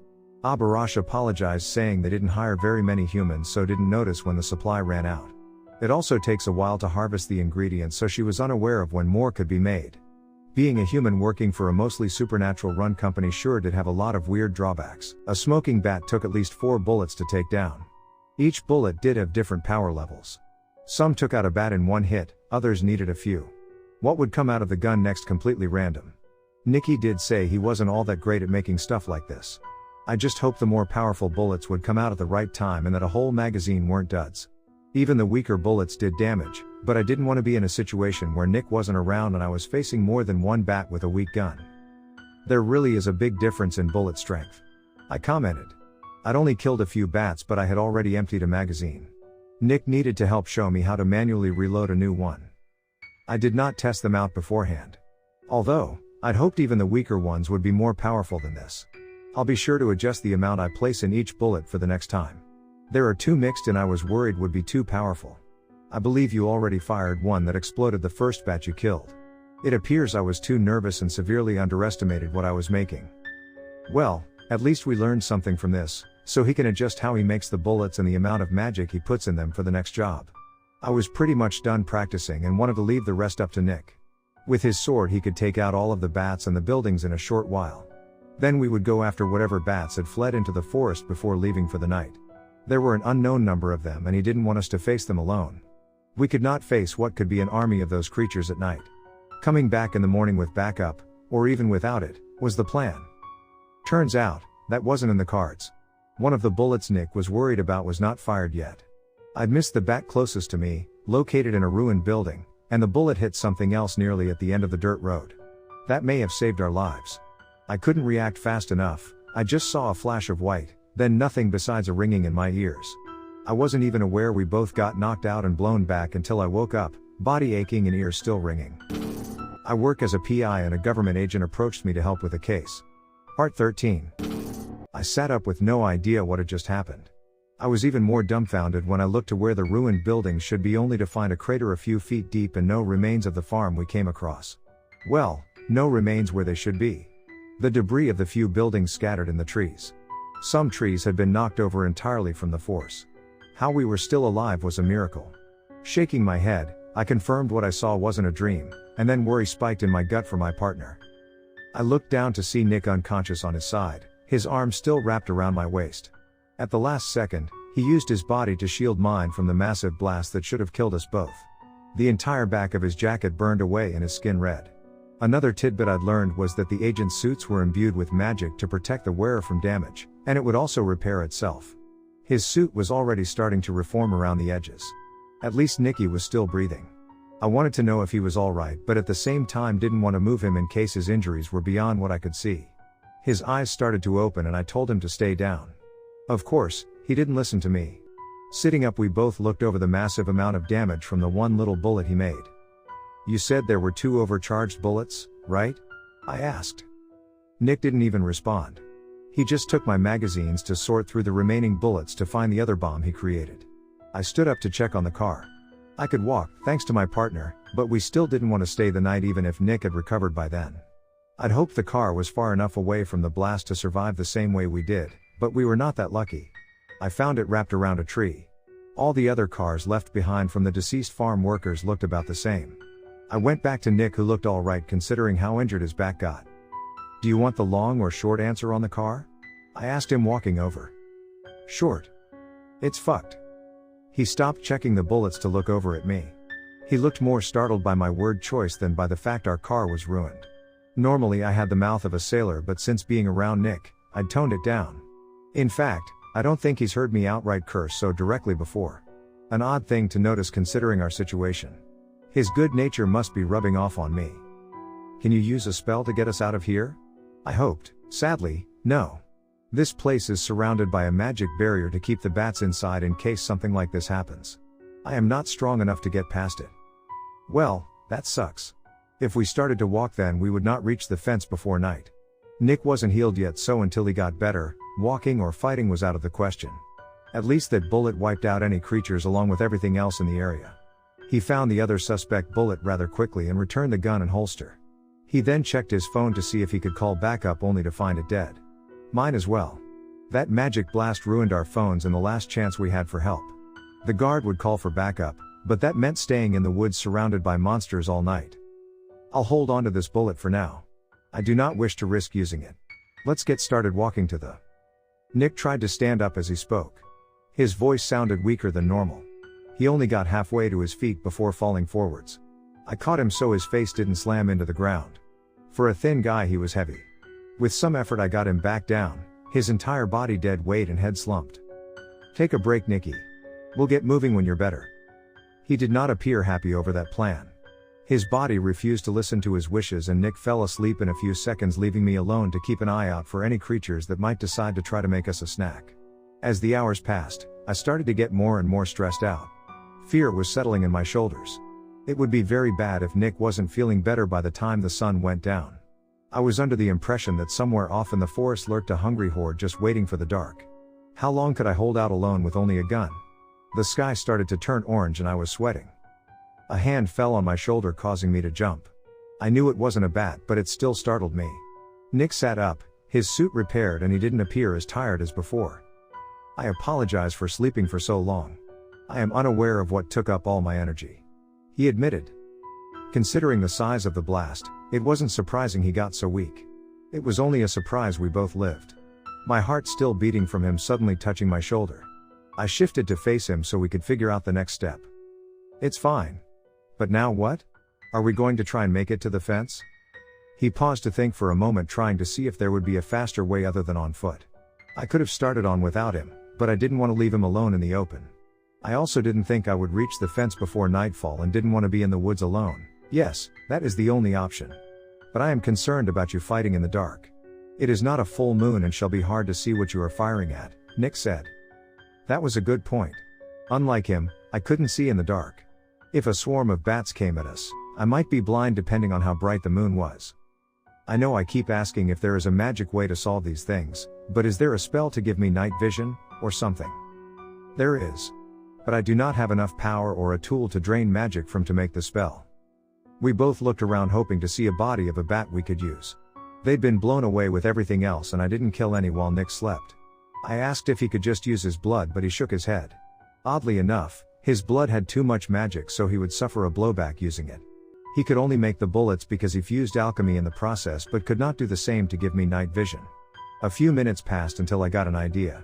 [SPEAKER 1] Abarash apologized, saying they didn't hire very many humans, so didn't notice when the supply ran out. It also takes a while to harvest the ingredients, so she was unaware of when more could be made. Being a human working for a mostly supernatural run company sure did have a lot of weird drawbacks. A smoking bat took at least 4 bullets to take down. Each bullet did have different power levels. Some took out a bat in one hit, others needed a few. What would come out of the gun next completely random. Nicky did say he wasn't all that great at making stuff like this. I just hoped the more powerful bullets would come out at the right time and that a whole magazine weren't duds. Even the weaker bullets did damage, but I didn't want to be in a situation where Nick wasn't around and I was facing more than one bat with a weak gun. There really is a big difference in bullet strength. I commented. I'd only killed a few bats, but I had already emptied a magazine. Nick needed to help show me how to manually reload a new one. I did not test them out beforehand. Although, I'd hoped even the weaker ones would be more powerful than this. I'll be sure to adjust the amount I place in each bullet for the next time. There are 2 mixed and I was worried would be too powerful. I believe you already fired one that exploded the first bat you killed. It appears I was too nervous and severely underestimated what I was making. Well, at least we learned something from this, so he can adjust how he makes the bullets and the amount of magic he puts in them for the next job. I was pretty much done practicing and wanted to leave the rest up to Nick. With his sword he could take out all of the bats and the buildings in a short while. Then we would go after whatever bats had fled into the forest before leaving for the night. There were an unknown number of them and he didn't want us to face them alone. We could not face what could be an army of those creatures at night. Coming back in the morning with backup, or even without it, was the plan. Turns out, that wasn't in the cards. One of the bullets Nick was worried about was not fired yet. I'd missed the bat closest to me, located in a ruined building, and the bullet hit something else nearly at the end of the dirt road. That may have saved our lives. I couldn't react fast enough. I just saw a flash of white, then nothing besides a ringing in my ears. I wasn't even aware we both got knocked out and blown back until I woke up, body aching and ears still ringing. I work as a PI and a government agent approached me to help with a case. Part 13. I sat up with no idea what had just happened. I was even more dumbfounded when I looked to where the ruined buildings should be, only to find a crater a few feet deep and no remains of the farm we came across. Well, no remains where they should be. The debris of the few buildings scattered in the trees. Some trees had been knocked over entirely from the force. How we were still alive was a miracle. Shaking my head, I confirmed what I saw wasn't a dream, and then worry spiked in my gut for my partner. I looked down to see Nick unconscious on his side, his arm still wrapped around my waist. At the last second, he used his body to shield mine from the massive blast that should have killed us both. The entire back of his jacket burned away and his skin red. Another tidbit I'd learned was that the agent's suits were imbued with magic to protect the wearer from damage, and it would also repair itself. His suit was already starting to reform around the edges. At least Nicky was still breathing. I wanted to know if he was alright, but at the same time didn't want to move him in case his injuries were beyond what I could see. His eyes started to open and I told him to stay down. Of course, he didn't listen to me. Sitting up, we both looked over the massive amount of damage from the one little bullet he made. "You said there were 2 overcharged bullets, right?" I asked. Nick didn't even respond. He just took my magazines to sort through the remaining bullets to find the other bomb he created. I stood up to check on the car. I could walk, thanks to my partner, but we still didn't want to stay the night even if Nick had recovered by then. I'd hoped the car was far enough away from the blast to survive the same way we did, but we were not that lucky. I found it wrapped around a tree. All the other cars left behind from the deceased farm workers looked about the same. I went back to Nick, who looked alright considering how injured his back got. "Do you want the long or short answer on the car?" I asked him, walking over. "Short. It's fucked." He stopped checking the bullets to look over at me. He looked more startled by my word choice than by the fact our car was ruined. Normally I had the mouth of a sailor, but since being around Nick, I'd toned it down. In fact, I don't think he's heard me outright curse so directly before. An odd thing to notice considering our situation. His good nature must be rubbing off on me. "Can you use a spell to get us out of here?" I hoped. Sadly, no. This place is surrounded by a magic barrier to keep the bats inside in case something like this happens. I am not strong enough to get past it. Well, that sucks. If we started to walk, then we would not reach the fence before night. Nick wasn't healed yet, so until he got better, walking or fighting was out of the question. At least that bullet wiped out any creatures along with everything else in the area. He found the other suspect bullet rather quickly and returned the gun and holster. He then checked his phone to see if he could call backup, only to find it dead. Mine as well. That magic blast ruined our phones and the last chance we had for help. The guard would call for backup, but that meant staying in the woods surrounded by monsters all night. I'll hold on to this bullet for now. I do not wish to risk using it. Let's get started walking to the... Nick tried to stand up as he spoke. His voice sounded weaker than normal. He only got halfway to his feet before falling forwards. I caught him so his face didn't slam into the ground. For a thin guy, he was heavy. With some effort I got him back down, his entire body dead weight and head slumped. "Take a break, Nicky. We'll get moving when you're better." He did not appear happy over that plan. His body refused to listen to his wishes and Nick fell asleep in a few seconds, leaving me alone to keep an eye out for any creatures that might decide to try to make us a snack. As the hours passed, I started to get more and more stressed out. Fear was settling in my shoulders. It would be very bad if Nick wasn't feeling better by the time the sun went down. I was under the impression that somewhere off in the forest lurked a hungry horde just waiting for the dark. How long could I hold out alone with only a gun? The sky started to turn orange and I was sweating. A hand fell on my shoulder, causing me to jump. I knew it wasn't a bat, but it still startled me. Nick sat up, his suit repaired, and he didn't appear as tired as before. "I apologize for sleeping for so long. I am unaware of what took up all my energy," he admitted. Considering the size of the blast, it wasn't surprising he got so weak. It was only a surprise we both lived. My heart still beating from him suddenly touching my shoulder. I shifted to face him so we could figure out the next step. "It's fine. But now what? Are we going to try and make it to the fence?" He paused to think for a moment, trying to see if there would be a faster way other than on foot. I could have started on without him, but I didn't want to leave him alone in the open. I also didn't think I would reach the fence before nightfall and didn't want to be in the woods alone. Yes, that is the only option. But I am concerned about you fighting in the dark. "It is not a full moon and shall be hard to see what you are firing at," Nick said. That was a good point. Unlike him, I couldn't see in the dark. If a swarm of bats came at us, I might be blind depending on how bright the moon was. I know I keep asking if there is a magic way to solve these things, but is there a spell to give me night vision, or something? There is. But I do not have enough power or a tool to drain magic from to make the spell. We both looked around hoping to see a body of a bat we could use. They'd been blown away with everything else and I didn't kill any while Nick slept. I asked if he could just use his blood, but he shook his head. Oddly enough, his blood had too much magic, so he would suffer a blowback using it. He could only make the bullets because he fused alchemy in the process but could not do the same to give me night vision. A few minutes passed until I got an idea.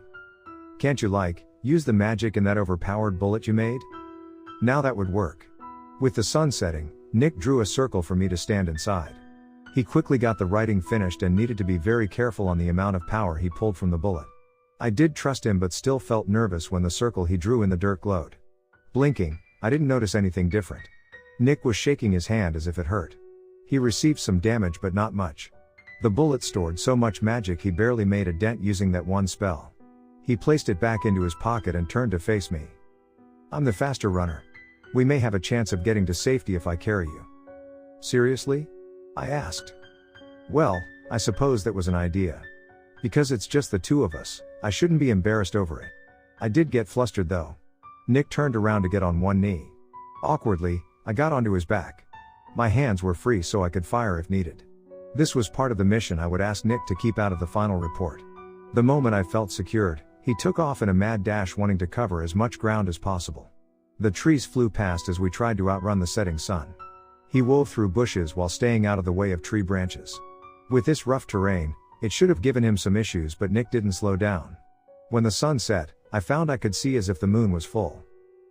[SPEAKER 1] Can't you use the magic in that overpowered bullet you made? Now that would work. With the sun setting, Nick drew a circle for me to stand inside. He quickly got the writing finished and needed to be very careful on the amount of power he pulled from the bullet. I did trust him but still felt nervous when the circle he drew in the dirt glowed. Blinking, I didn't notice anything different. Nick was shaking his hand as if it hurt. He received some damage but not much. The bullet stored so much magic he barely made a dent using that one spell. He placed it back into his pocket and turned to face me. I'm the faster runner. We may have a chance of getting to safety if I carry you. Seriously? I asked. Well, I suppose that was an idea. Because it's just the two of us, I shouldn't be embarrassed over it. I did get flustered though. Nick turned around to get on one knee. Awkwardly, I got onto his back. My hands were free so I could fire if needed. This was part of the mission I would ask Nick to keep out of the final report. The moment I felt secured, he took off in a mad dash wanting to cover as much ground as possible. The trees flew past as we tried to outrun the setting sun. He wove through bushes while staying out of the way of tree branches. With this rough terrain, it should have given him some issues but Nick didn't slow down. When the sun set, I found I could see as if the moon was full.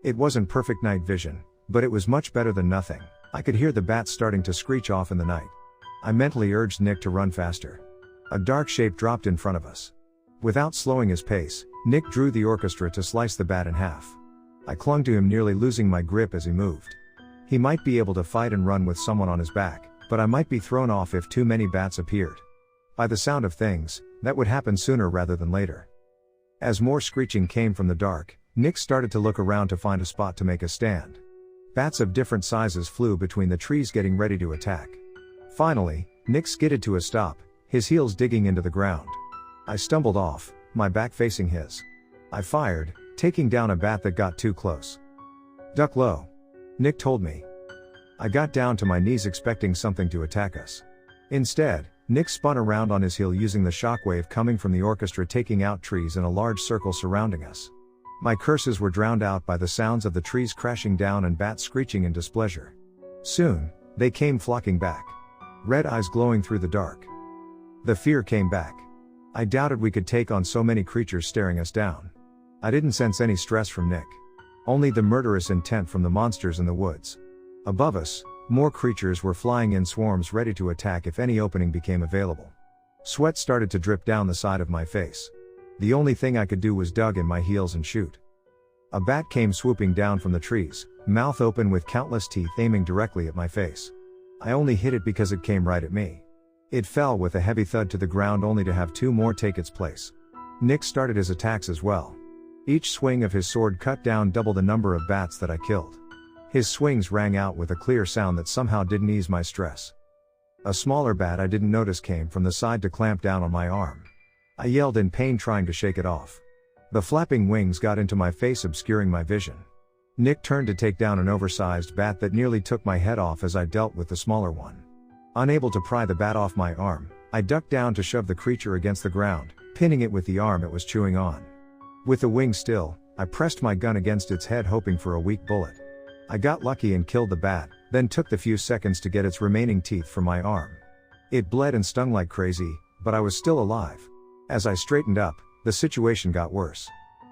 [SPEAKER 1] It wasn't perfect night vision, but it was much better than nothing. I could hear the bats starting to screech off in the night. I mentally urged Nick to run faster. A dark shape dropped in front of us. Without slowing his pace, Nick drew the orchestra to slice the bat in half. I clung to him, nearly losing my grip as he moved. He might be able to fight and run with someone on his back, but I might be thrown off if too many bats appeared. By the sound of things, that would happen sooner rather than later. As more screeching came from the dark, Nick started to look around to find a spot to make a stand. Bats of different sizes flew between the trees getting ready to attack. Finally, Nick skidded to a stop, his heels digging into the ground. I stumbled off, my back facing his. I fired, taking down a bat that got too close. "Duck low," Nick told me. I got down to my knees expecting something to attack us. Instead, Nick spun around on his heel using the shockwave coming from the orchestra, taking out trees in a large circle surrounding us. My curses were drowned out by the sounds of the trees crashing down and bats screeching in displeasure. Soon, they came flocking back. Red eyes glowing through the dark. The fear came back. I doubted we could take on so many creatures staring us down. I didn't sense any stress from Nick. Only the murderous intent from the monsters in the woods. Above us, more creatures were flying in swarms ready to attack if any opening became available. Sweat started to drip down the side of my face. The only thing I could do was dug in my heels and shoot. A bat came swooping down from the trees, mouth open with countless teeth aiming directly at my face. I only hit it because it came right at me. It fell with a heavy thud to the ground only to have two more take its place. Nick started his attacks as well. Each swing of his sword cut down double the number of bats that I killed. His swings rang out with a clear sound that somehow didn't ease my stress. A smaller bat I didn't notice came from the side to clamp down on my arm. I yelled in pain trying to shake it off. The flapping wings got into my face, obscuring my vision. Nick turned to take down an oversized bat that nearly took my head off as I dealt with the smaller one. Unable to pry the bat off my arm, I ducked down to shove the creature against the ground, pinning it with the arm it was chewing on. With the wing still, I pressed my gun against its head hoping for a weak bullet. I got lucky and killed the bat, then took the few seconds to get its remaining teeth from my arm. It bled and stung like crazy, but I was still alive. As I straightened up, the situation got worse.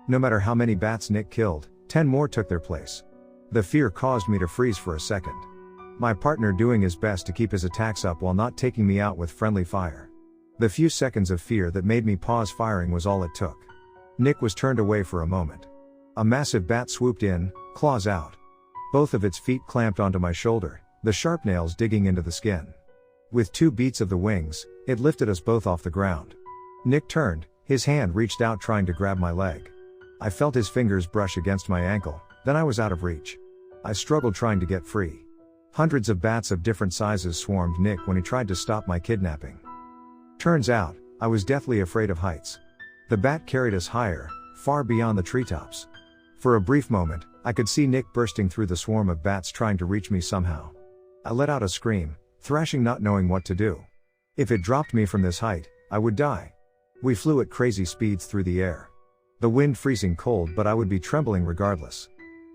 [SPEAKER 1] No matter how many bats Nick killed, 10 more took their place. The fear caused me to freeze for a second. My partner doing his best to keep his attacks up while not taking me out with friendly fire. The few seconds of fear that made me pause firing was all it took. Nick was turned away for a moment. A massive bat swooped in, claws out. Both of its feet clamped onto my shoulder, the sharp nails digging into the skin. With 2 beats of the wings, it lifted us both off the ground. Nick turned, his hand reached out trying to grab my leg. I felt his fingers brush against my ankle, then I was out of reach. I struggled trying to get free. Hundreds of bats of different sizes swarmed Nick when he tried to stop my kidnapping. Turns out, I was deathly afraid of heights. The bat carried us higher, far beyond the treetops. For a brief moment, I could see Nick bursting through the swarm of bats trying to reach me somehow. I let out a scream, thrashing not knowing what to do. If it dropped me from this height, I would die. We flew at crazy speeds through the air. The wind freezing cold, but I would be trembling regardless.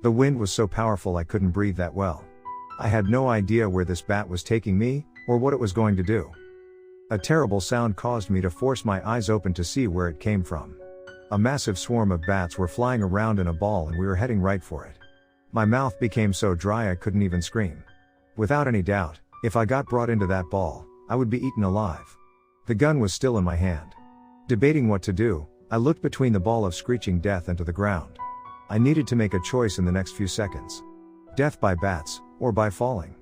[SPEAKER 1] The wind was so powerful I couldn't breathe that well. I had no idea where this bat was taking me, or what it was going to do. A terrible sound caused me to force my eyes open to see where it came from. A massive swarm of bats were flying around in a ball and we were heading right for it. My mouth became so dry I couldn't even scream. Without any doubt, if I got brought into that ball, I would be eaten alive. The gun was still in my hand. Debating what to do, I looked between the ball of screeching death and to the ground. I needed to make a choice in the next few seconds. Death by bats, or by falling.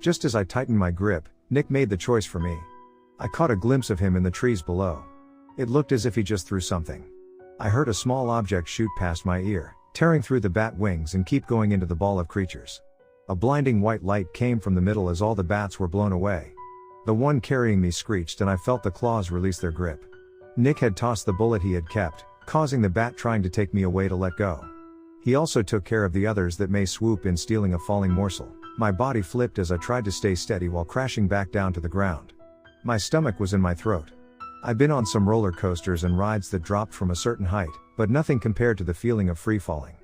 [SPEAKER 1] Just as I tightened my grip, Nick made the choice for me. I caught a glimpse of him in the trees below. It looked as if he just threw something. I heard a small object shoot past my ear, tearing through the bat wings and keep going into the ball of creatures. A blinding white light came from the middle as all the bats were blown away. The one carrying me screeched and I felt the claws release their grip. Nick had tossed the bullet he had kept, causing the bat trying to take me away to let go. He also took care of the others that may swoop in stealing a falling morsel. My body flipped as I tried to stay steady while crashing back down to the ground. My stomach was in my throat. I'd been on some roller coasters and rides that dropped from a certain height, but nothing compared to the feeling of free falling.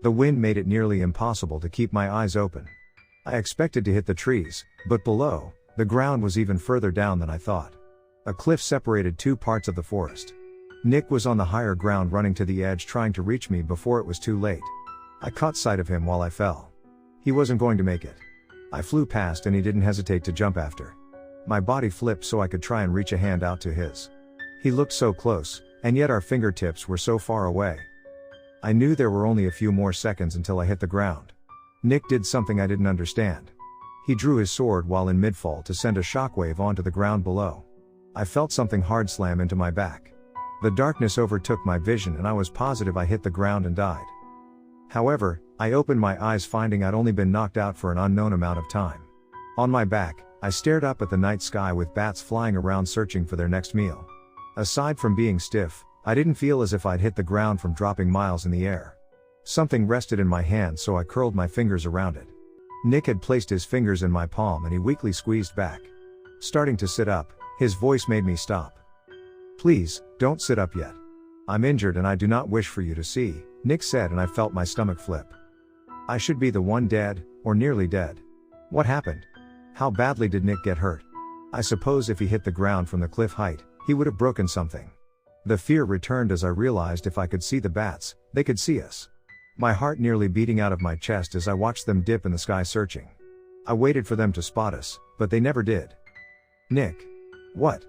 [SPEAKER 1] The wind made it nearly impossible to keep my eyes open. I expected to hit the trees, but below, the ground was even further down than I thought. A cliff separated two parts of the forest. Nick was on the higher ground running to the edge trying to reach me before it was too late. I caught sight of him while I fell. He wasn't going to make it. I flew past and he didn't hesitate to jump after. My body flipped so I could try and reach a hand out to his. He looked so close, and yet our fingertips were so far away. I knew there were only a few more seconds until I hit the ground. Nick did something I didn't understand. He drew his sword while in midfall to send a shockwave onto the ground below. I felt something hard slam into my back. The darkness overtook my vision and I was positive I hit the ground and died. However, I opened my eyes finding I'd only been knocked out for an unknown amount of time. On my back, I stared up at the night sky with bats flying around searching for their next meal. Aside from being stiff, I didn't feel as if I'd hit the ground from dropping miles in the air. Something rested in my hand so I curled my fingers around it. Nick had placed his fingers in my palm and he weakly squeezed back. Starting to sit up, his voice made me stop. "Please, don't sit up yet. I'm injured and I do not wish for you to see," Nick said, and I felt my stomach flip. I should be the one dead, or nearly dead. What happened? How badly did Nick get hurt? I suppose if he hit the ground from the cliff height, he would have broken something. The fear returned as I realized if I could see the bats, they could see us. My heart nearly beating out of my chest as I watched them dip in the sky searching. I waited for them to spot us, but they never did. "Nick. What?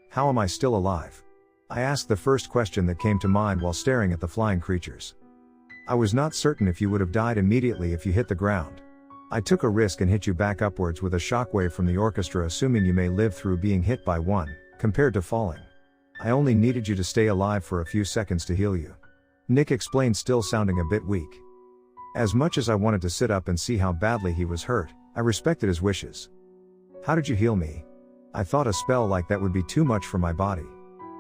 [SPEAKER 1] How am I still alive?" I asked the first question that came to mind while staring at the flying creatures. "I was not certain if you would have died immediately if you hit the ground. I took a risk and hit you back upwards with a shockwave from the orchestra, assuming you may live through being hit by one, compared to falling. I only needed you to stay alive for a few seconds to heal you," Nick explained, still sounding a bit weak. As much as I wanted to sit up and see how badly he was hurt, I respected his wishes. "How did you heal me?" I thought a spell like that would be too much for my body.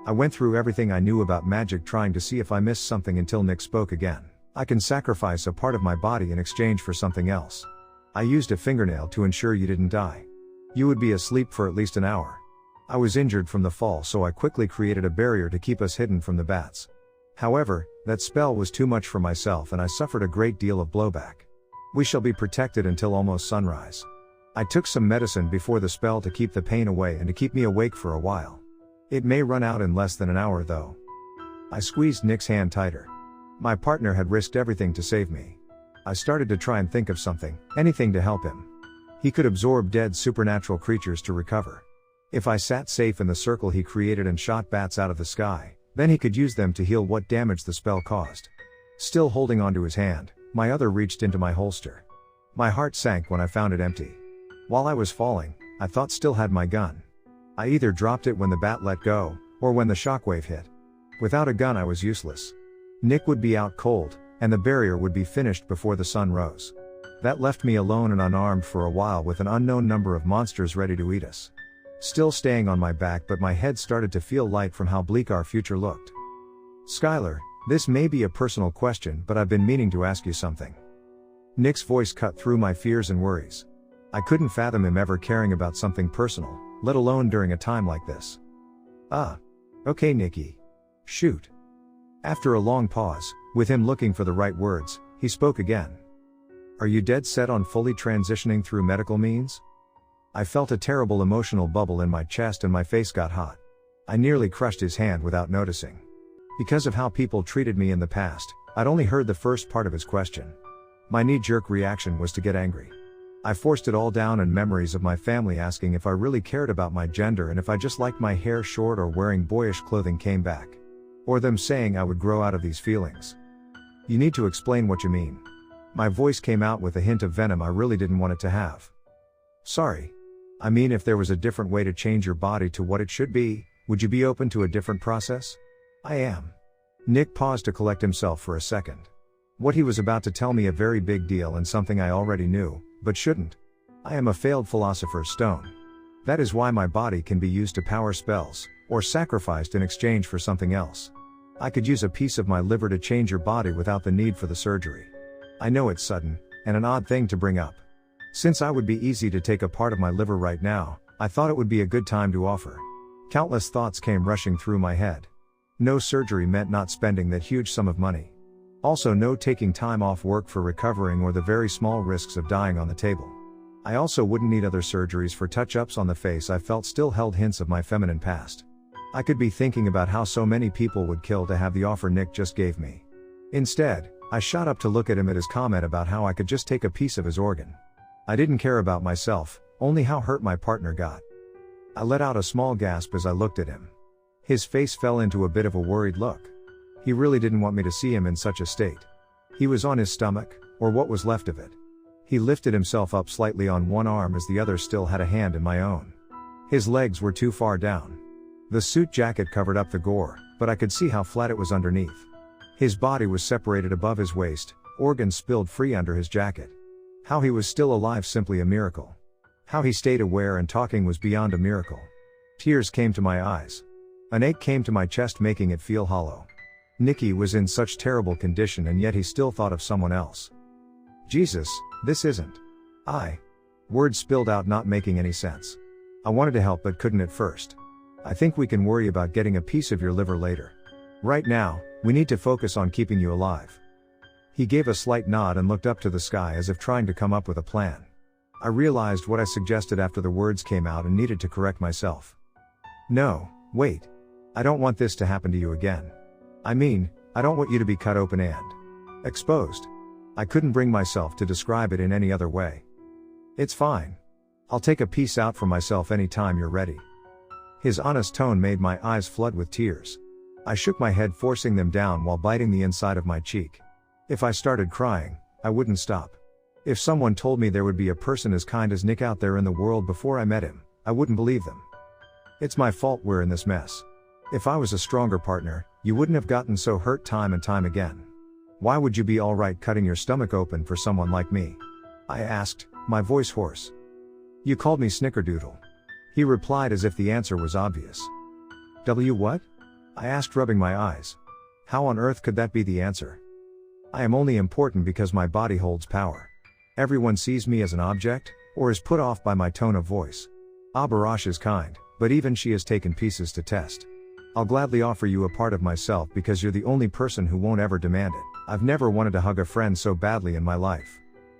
[SPEAKER 1] I went through everything I knew about magic trying to see if I missed something until Nick spoke again. "I can sacrifice a part of my body in exchange for something else. I used a fingernail to ensure you didn't die. You would be asleep for at least an hour. I was injured from the fall, so I quickly created a barrier to keep us hidden from the bats. However, that spell was too much for myself and I suffered a great deal of blowback. We shall be protected until almost sunrise. I took some medicine before the spell to keep the pain away and to keep me awake for a while. It may run out in less than an hour though." I squeezed Nick's hand tighter. My partner had risked everything to save me. I started to try and think of something, anything to help him. He could absorb dead supernatural creatures to recover. If I sat safe in the circle he created and shot bats out of the sky, then he could use them to heal what damage the spell caused. Still holding onto his hand, my other reached into my holster. My heart sank when I found it empty. While I was falling, I thought still had my gun. I either dropped it when the bat let go, or when the shockwave hit. Without a gun I was useless. Nick would be out cold, and the barrier would be finished before the sun rose. That left me alone and unarmed for a while with an unknown number of monsters ready to eat us. Still staying on my back, but my head started to feel light from how bleak our future looked. "Skylar, this may be a personal question, but I've been meaning to ask you something." Nick's voice cut through my fears and worries. I couldn't fathom him ever caring about something personal, let alone during a time like this. Okay Nicky. Shoot." After a long pause, with him looking for the right words, he spoke again. Are you dead set on fully transitioning through medical means? I felt a terrible emotional bubble in my chest and my face got hot. I nearly crushed his hand without noticing. Because of how people treated me in the past, I'd only heard the first part of his question. My knee-jerk reaction was to get angry. I forced it all down, and memories of my family asking if I really cared about my gender and if I just liked my hair short or wearing boyish clothing came back. Or them saying I would grow out of these feelings. You need to explain what you mean. My voice came out with a hint of venom I really didn't want it to have. Sorry. I mean, if there was a different way to change your body to what it should be, would you be open to a different process? I am. Nick paused to collect himself for a second. What he was about to tell me a very big deal and something I already knew, but shouldn't. I am a failed philosopher's stone. That is why my body can be used to power spells, or sacrificed in exchange for something else. I could use a piece of my liver to change your body without the need for the surgery. I know it's sudden, and an odd thing to bring up. Since I would be easy to take a part of my liver right now, I thought it would be a good time to offer. Countless thoughts came rushing through my head. No surgery meant not spending that huge sum of money. Also, no taking time off work for recovering or the very small risks of dying on the table. I also wouldn't need other surgeries for touch-ups on the face I felt still held hints of my feminine past. I could be thinking about how so many people would kill to have the offer Nick just gave me. Instead, I shot up to look at him at his comment about how I could just take a piece of his organ. I didn't care about myself, only how hurt my partner got. I let out a small gasp as I looked at him. His face fell into a bit of a worried look. He really didn't want me to see him in such a state. He was on his stomach, or what was left of it. He lifted himself up slightly on one arm as the other still had a hand in my own. His legs were too far down. The suit jacket covered up the gore, but I could see how flat it was underneath. His body was separated above his waist, organs spilled free under his jacket. How he was still alive, simply a miracle. How he stayed aware and talking was beyond a miracle. Tears came to my eyes. An ache came to my chest, making it feel hollow. Nicky was in such terrible condition, and yet he still thought of someone else. Jesus, this isn't. Words spilled out, not making any sense. I wanted to help but couldn't at first. I think we can worry about getting a piece of your liver later. Right now, we need to focus on keeping you alive. He gave a slight nod and looked up to the sky as if trying to come up with a plan. I realized what I suggested after the words came out and needed to correct myself. No, wait. I don't want this to happen to you again. I mean, I don't want you to be cut open and exposed. I couldn't bring myself to describe it in any other way. It's fine. I'll take a piece out for myself anytime you're ready. His honest tone made my eyes flood with tears. I shook my head, forcing them down while biting the inside of my cheek. If I started crying, I wouldn't stop. If someone told me there would be a person as kind as Nick out there in the world before I met him, I wouldn't believe them. It's my fault we're in this mess. If I was a stronger partner, you wouldn't have gotten so hurt time and time again. Why would you be alright cutting your stomach open for someone like me? I asked, my voice hoarse. You called me Snickerdoodle. He replied as if the answer was obvious. What? I asked, rubbing my eyes. How on earth could that be the answer? I am only important because my body holds power. Everyone sees me as an object, or is put off by my tone of voice. Abarash is kind, but even she has taken pieces to test. I'll gladly offer you a part of myself because you're the only person who won't ever demand it. I've never wanted to hug a friend so badly in my life.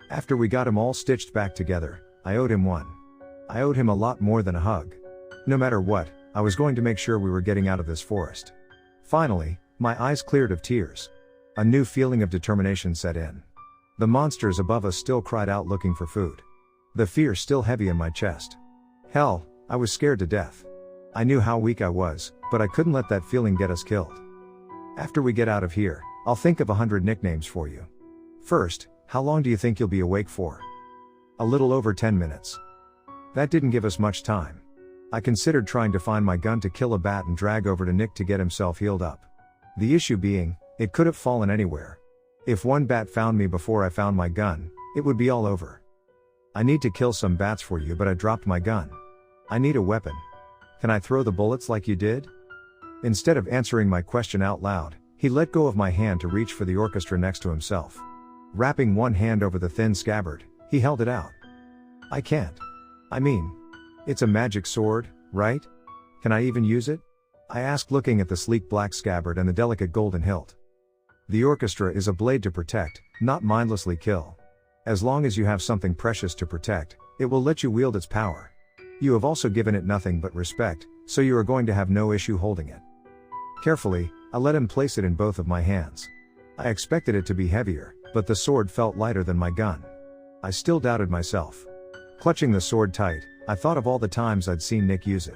[SPEAKER 1] After we got him all stitched back together, I owed him one. I owed him a lot more than a hug. No matter what, I was going to make sure we were getting out of this forest. Finally, my eyes cleared of tears. A new feeling of determination set in. The monsters above us still cried out looking for food. The fear still heavy in my chest. Hell, I was scared to death. I knew how weak I was, but I couldn't let that feeling get us killed. After we get out of here, I'll think of 100 nicknames for you. First, how long do you think you'll be awake for? A little over 10 minutes. That didn't give us much time. I considered trying to find my gun to kill a bat and drag over to Nick to get himself healed up. The issue being, it could have fallen anywhere. If one bat found me before I found my gun, it would be all over. I need to kill some bats for you, but I dropped my gun. I need a weapon. Can I throw the bullets like you did? Instead of answering my question out loud, he let go of my hand to reach for the orchestra next to himself. Wrapping one hand over the thin scabbard, he held it out. I can't. I mean, it's a magic sword, right? Can I even use it? I asked, looking at the sleek black scabbard and the delicate golden hilt. The orchestra is a blade to protect, not mindlessly kill. As long as you have something precious to protect, it will let you wield its power. You have also given it nothing but respect, so you are going to have no issue holding it. Carefully, I let him place it in both of my hands. I expected it to be heavier, but the sword felt lighter than my gun. I still doubted myself. Clutching the sword tight, I thought of all the times I'd seen Nick use it.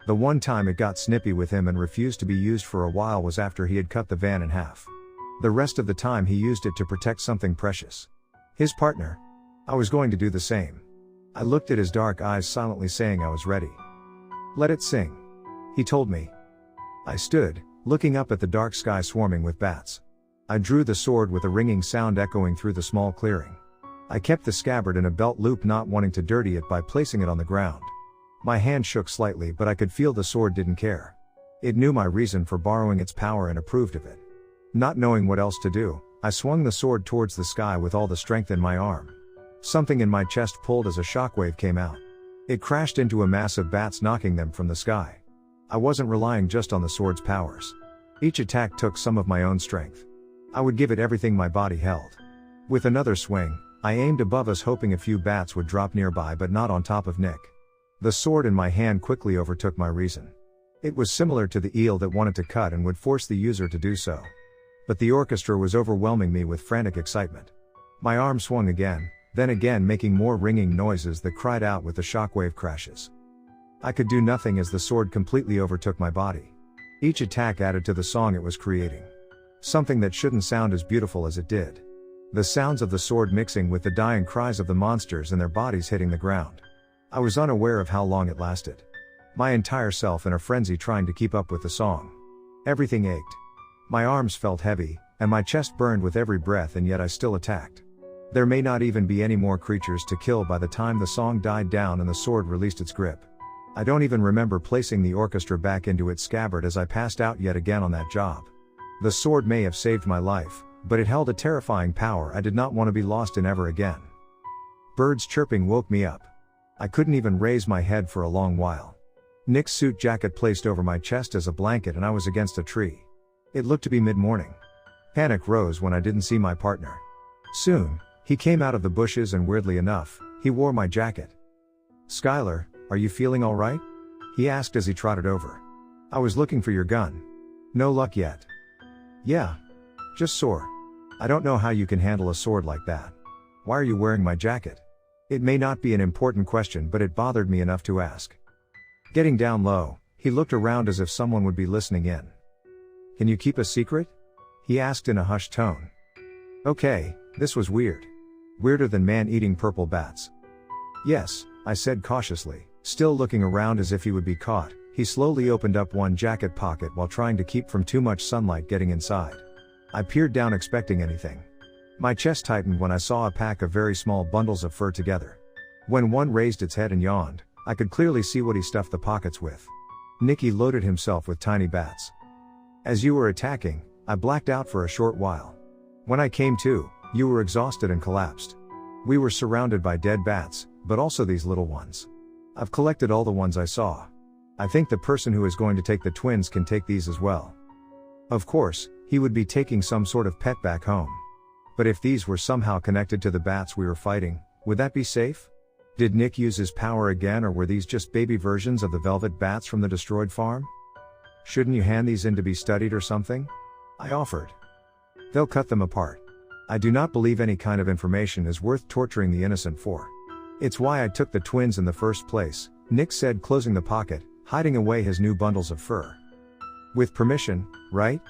[SPEAKER 1] The one time it got snippy with him and refused to be used for a while was after he had cut the van in half. The rest of the time he used it to protect something precious. His partner. I was going to do the same. I looked at his dark eyes silently saying I was ready. "Let it sing," he told me. I stood, looking up at the dark sky swarming with bats. I drew the sword with a ringing sound echoing through the small clearing. I kept the scabbard in a belt loop, not wanting to dirty it by placing it on the ground. My hand shook slightly, but I could feel the sword didn't care. It knew my reason for borrowing its power and approved of it. Not knowing what else to do, I swung the sword towards the sky with all the strength in my arm. Something in my chest pulled as a shockwave came out. It crashed into a mass of bats, knocking them from the sky. I wasn't relying just on the sword's powers. Each attack took some of my own strength. I would give it everything my body held. With another swing, I aimed above us, hoping a few bats would drop nearby, but not on top of Nick. The sword in my hand quickly overtook my reason. It was similar to the eel that wanted to cut and would force the user to do so. But the orchestra was overwhelming me with frantic excitement. My arm swung again, then again, making more ringing noises that cried out with the shockwave crashes. I could do nothing as the sword completely overtook my body. Each attack added to the song it was creating. Something that shouldn't sound as beautiful as it did. The sounds of the sword mixing with the dying cries of the monsters and their bodies hitting the ground. I was unaware of how long it lasted. My entire self in a frenzy trying to keep up with the song. Everything ached. My arms felt heavy, and my chest burned with every breath, and yet I still attacked. There may not even be any more creatures to kill by the time the song died down and the sword released its grip. I don't even remember placing the orchestra back into its scabbard as I passed out yet again on that job. The sword may have saved my life, but it held a terrifying power I did not want to be lost in ever again. Birds chirping woke me up. I couldn't even raise my head for a long while. Nick's suit jacket placed over my chest as a blanket, and I was against a tree. It looked to be mid-morning. Panic rose when I didn't see my partner. Soon, he came out of the bushes, and weirdly enough, he wore my jacket. "Skylar, are you feeling all right?" he asked as he trotted over. "I was looking for your gun. No luck yet." "Yeah. Just sore. I don't know how you can handle a sword like that. Why are you wearing my jacket?" It may not be an important question, but it bothered me enough to ask. Getting down low, he looked around as if someone would be listening in. "Can you keep a secret?" he asked in a hushed tone. Okay, this was weird. Weirder than man-eating purple bats. "Yes," I said cautiously, still looking around as if he would be caught. He slowly opened up one jacket pocket while trying to keep from too much sunlight getting inside. I peered down expecting anything. My chest tightened when I saw a pack of very small bundles of fur together. When one raised its head and yawned, I could clearly see what he stuffed the pockets with. Nicky loaded himself with tiny bats. "As you were attacking, I blacked out for a short while. When I came to, you were exhausted and collapsed. We were surrounded by dead bats, but also these little ones. I've collected all the ones I saw. I think the person who is going to take the twins can take these as well." Of course, he would be taking some sort of pet back home. But if these were somehow connected to the bats we were fighting, would that be safe? Did Nick use his power again, or were these just baby versions of the velvet bats from the destroyed farm? "Shouldn't you hand these in to be studied or something?" I offered. "They'll cut them apart. I do not believe any kind of information is worth torturing the innocent for. It's why I took the twins in the first place," Nick said, closing the pocket, hiding away his new bundles of fur. "With permission, right?"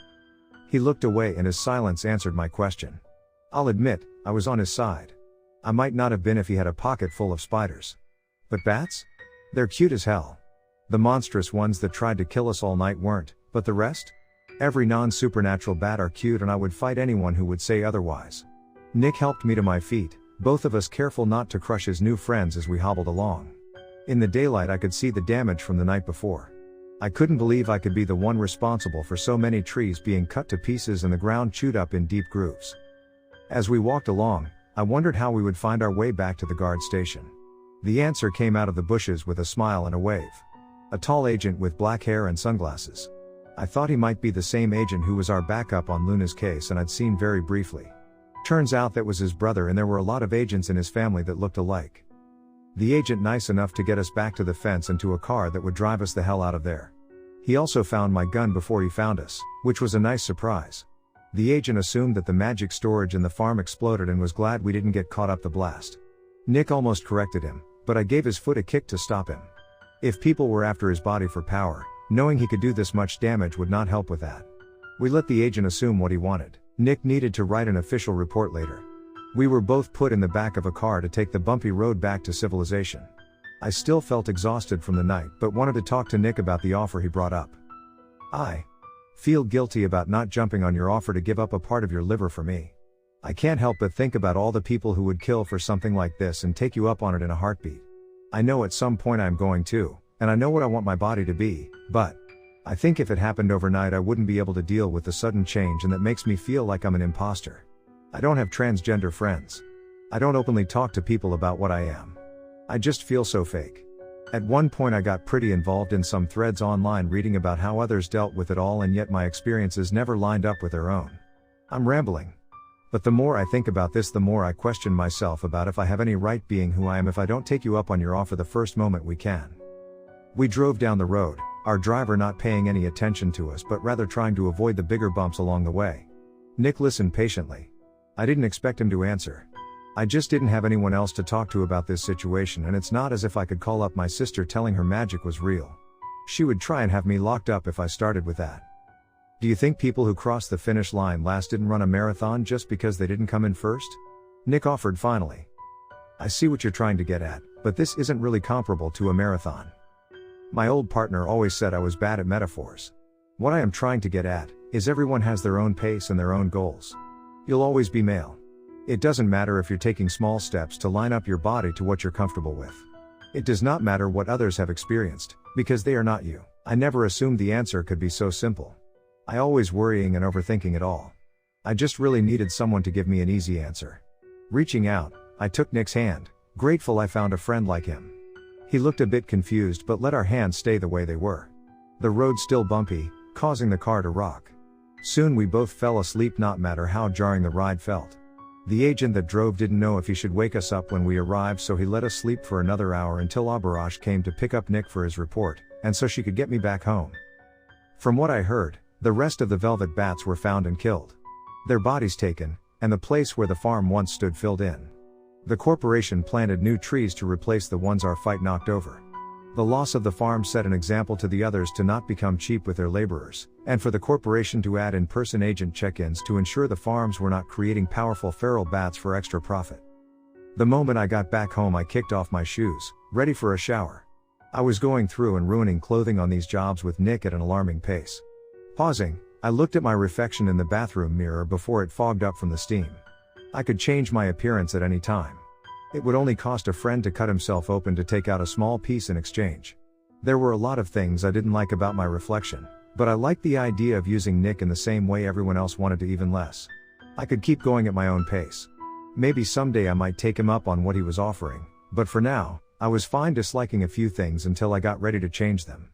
[SPEAKER 1] He looked away, and his silence answered my question. I'll admit, I was on his side. I might not have been if he had a pocket full of spiders. But bats? They're cute as hell. The monstrous ones that tried to kill us all night weren't, but the rest? Every non-supernatural bat are cute, and I would fight anyone who would say otherwise. Nick helped me to my feet, both of us careful not to crush his new friends as we hobbled along. In the daylight I could see the damage from the night before. I couldn't believe I could be the one responsible for so many trees being cut to pieces and the ground chewed up in deep grooves. As we walked along, I wondered how we would find our way back to the guard station. The answer came out of the bushes with a smile and a wave. A tall agent with black hair and sunglasses. I thought he might be the same agent who was our backup on Luna's case and I'd seen very briefly. Turns out that was his brother, and there were a lot of agents in his family that looked alike. The agent nice enough to get us back to the fence and to a car that would drive us the hell out of there. He also found my gun before he found us, which was a nice surprise. The agent assumed that the magic storage in the farm exploded and was glad we didn't get caught up the blast. Nick almost corrected him, but I gave his foot a kick to stop him. If people were after his body for power, knowing he could do this much damage would not help with that. We let the agent assume what he wanted. Nick needed to write an official report later. We were both put in the back of a car to take the bumpy road back to civilization. I still felt exhausted from the night, but wanted to talk to Nick about the offer he brought up. I feel guilty about not jumping on your offer to give up a part of your liver for me. I can't help but think about all the people who would kill for something like this and take you up on it in a heartbeat. I know at some point I'm going to, and I know what I want my body to be, but I think if it happened overnight I wouldn't be able to deal with the sudden change, and that makes me feel like I'm an imposter. I don't have transgender friends. I don't openly talk to people about what I am. I just feel so fake. At one point I got pretty involved in some threads online reading about how others dealt with it all, and yet my experiences never lined up with their own. I'm rambling. But the more I think about this, the more I question myself about if I have any right being who I am if I don't take you up on your offer the first moment we can. We drove down the road, our driver not paying any attention to us but rather trying to avoid the bigger bumps along the way. Nick listened patiently. I didn't expect him to answer. I just didn't have anyone else to talk to about this situation, and it's not as if I could call up my sister telling her magic was real. She would try and have me locked up if I started with that. Do you think people who crossed the finish line last didn't run a marathon just because they didn't come in first? Nick offered finally. I see what you're trying to get at, but this isn't really comparable to a marathon. My old partner always said I was bad at metaphors. What I am trying to get at is everyone has their own pace and their own goals. You'll always be male. It doesn't matter if you're taking small steps to line up your body to what you're comfortable with. It does not matter what others have experienced, because they are not you. I never assumed the answer could be so simple. I always worrying and overthinking it all. I just really needed someone to give me an easy answer. Reaching out, I took Nick's hand, grateful I found a friend like him. He looked a bit confused but let our hands stay the way they were. The road still bumpy, causing the car to rock. Soon we both fell asleep, not matter how jarring the ride felt. The agent that drove didn't know if he should wake us up when we arrived, so he let us sleep for another hour until Abarash came to pick up Nick for his report, and so she could get me back home. From what I heard, the rest of the velvet bats were found and killed. Their bodies taken, and the place where the farm once stood filled in. The corporation planted new trees to replace the ones our fight knocked over. The loss of the farm set an example to the others to not become cheap with their laborers, and for the corporation to add in-person agent check-ins to ensure the farms were not creating powerful feral bats for extra profit. The moment I got back home I kicked off my shoes, ready for a shower. I was going through and ruining clothing on these jobs with Nick at an alarming pace. Pausing, I looked at my reflection in the bathroom mirror before it fogged up from the steam. I could change my appearance at any time. It would only cost a friend to cut himself open to take out a small piece in exchange. There were a lot of things I didn't like about my reflection, but I liked the idea of using Nick in the same way everyone else wanted to, even less. I could keep going at my own pace. Maybe someday I might take him up on what he was offering, but for now, I was fine disliking a few things until I got ready to change them.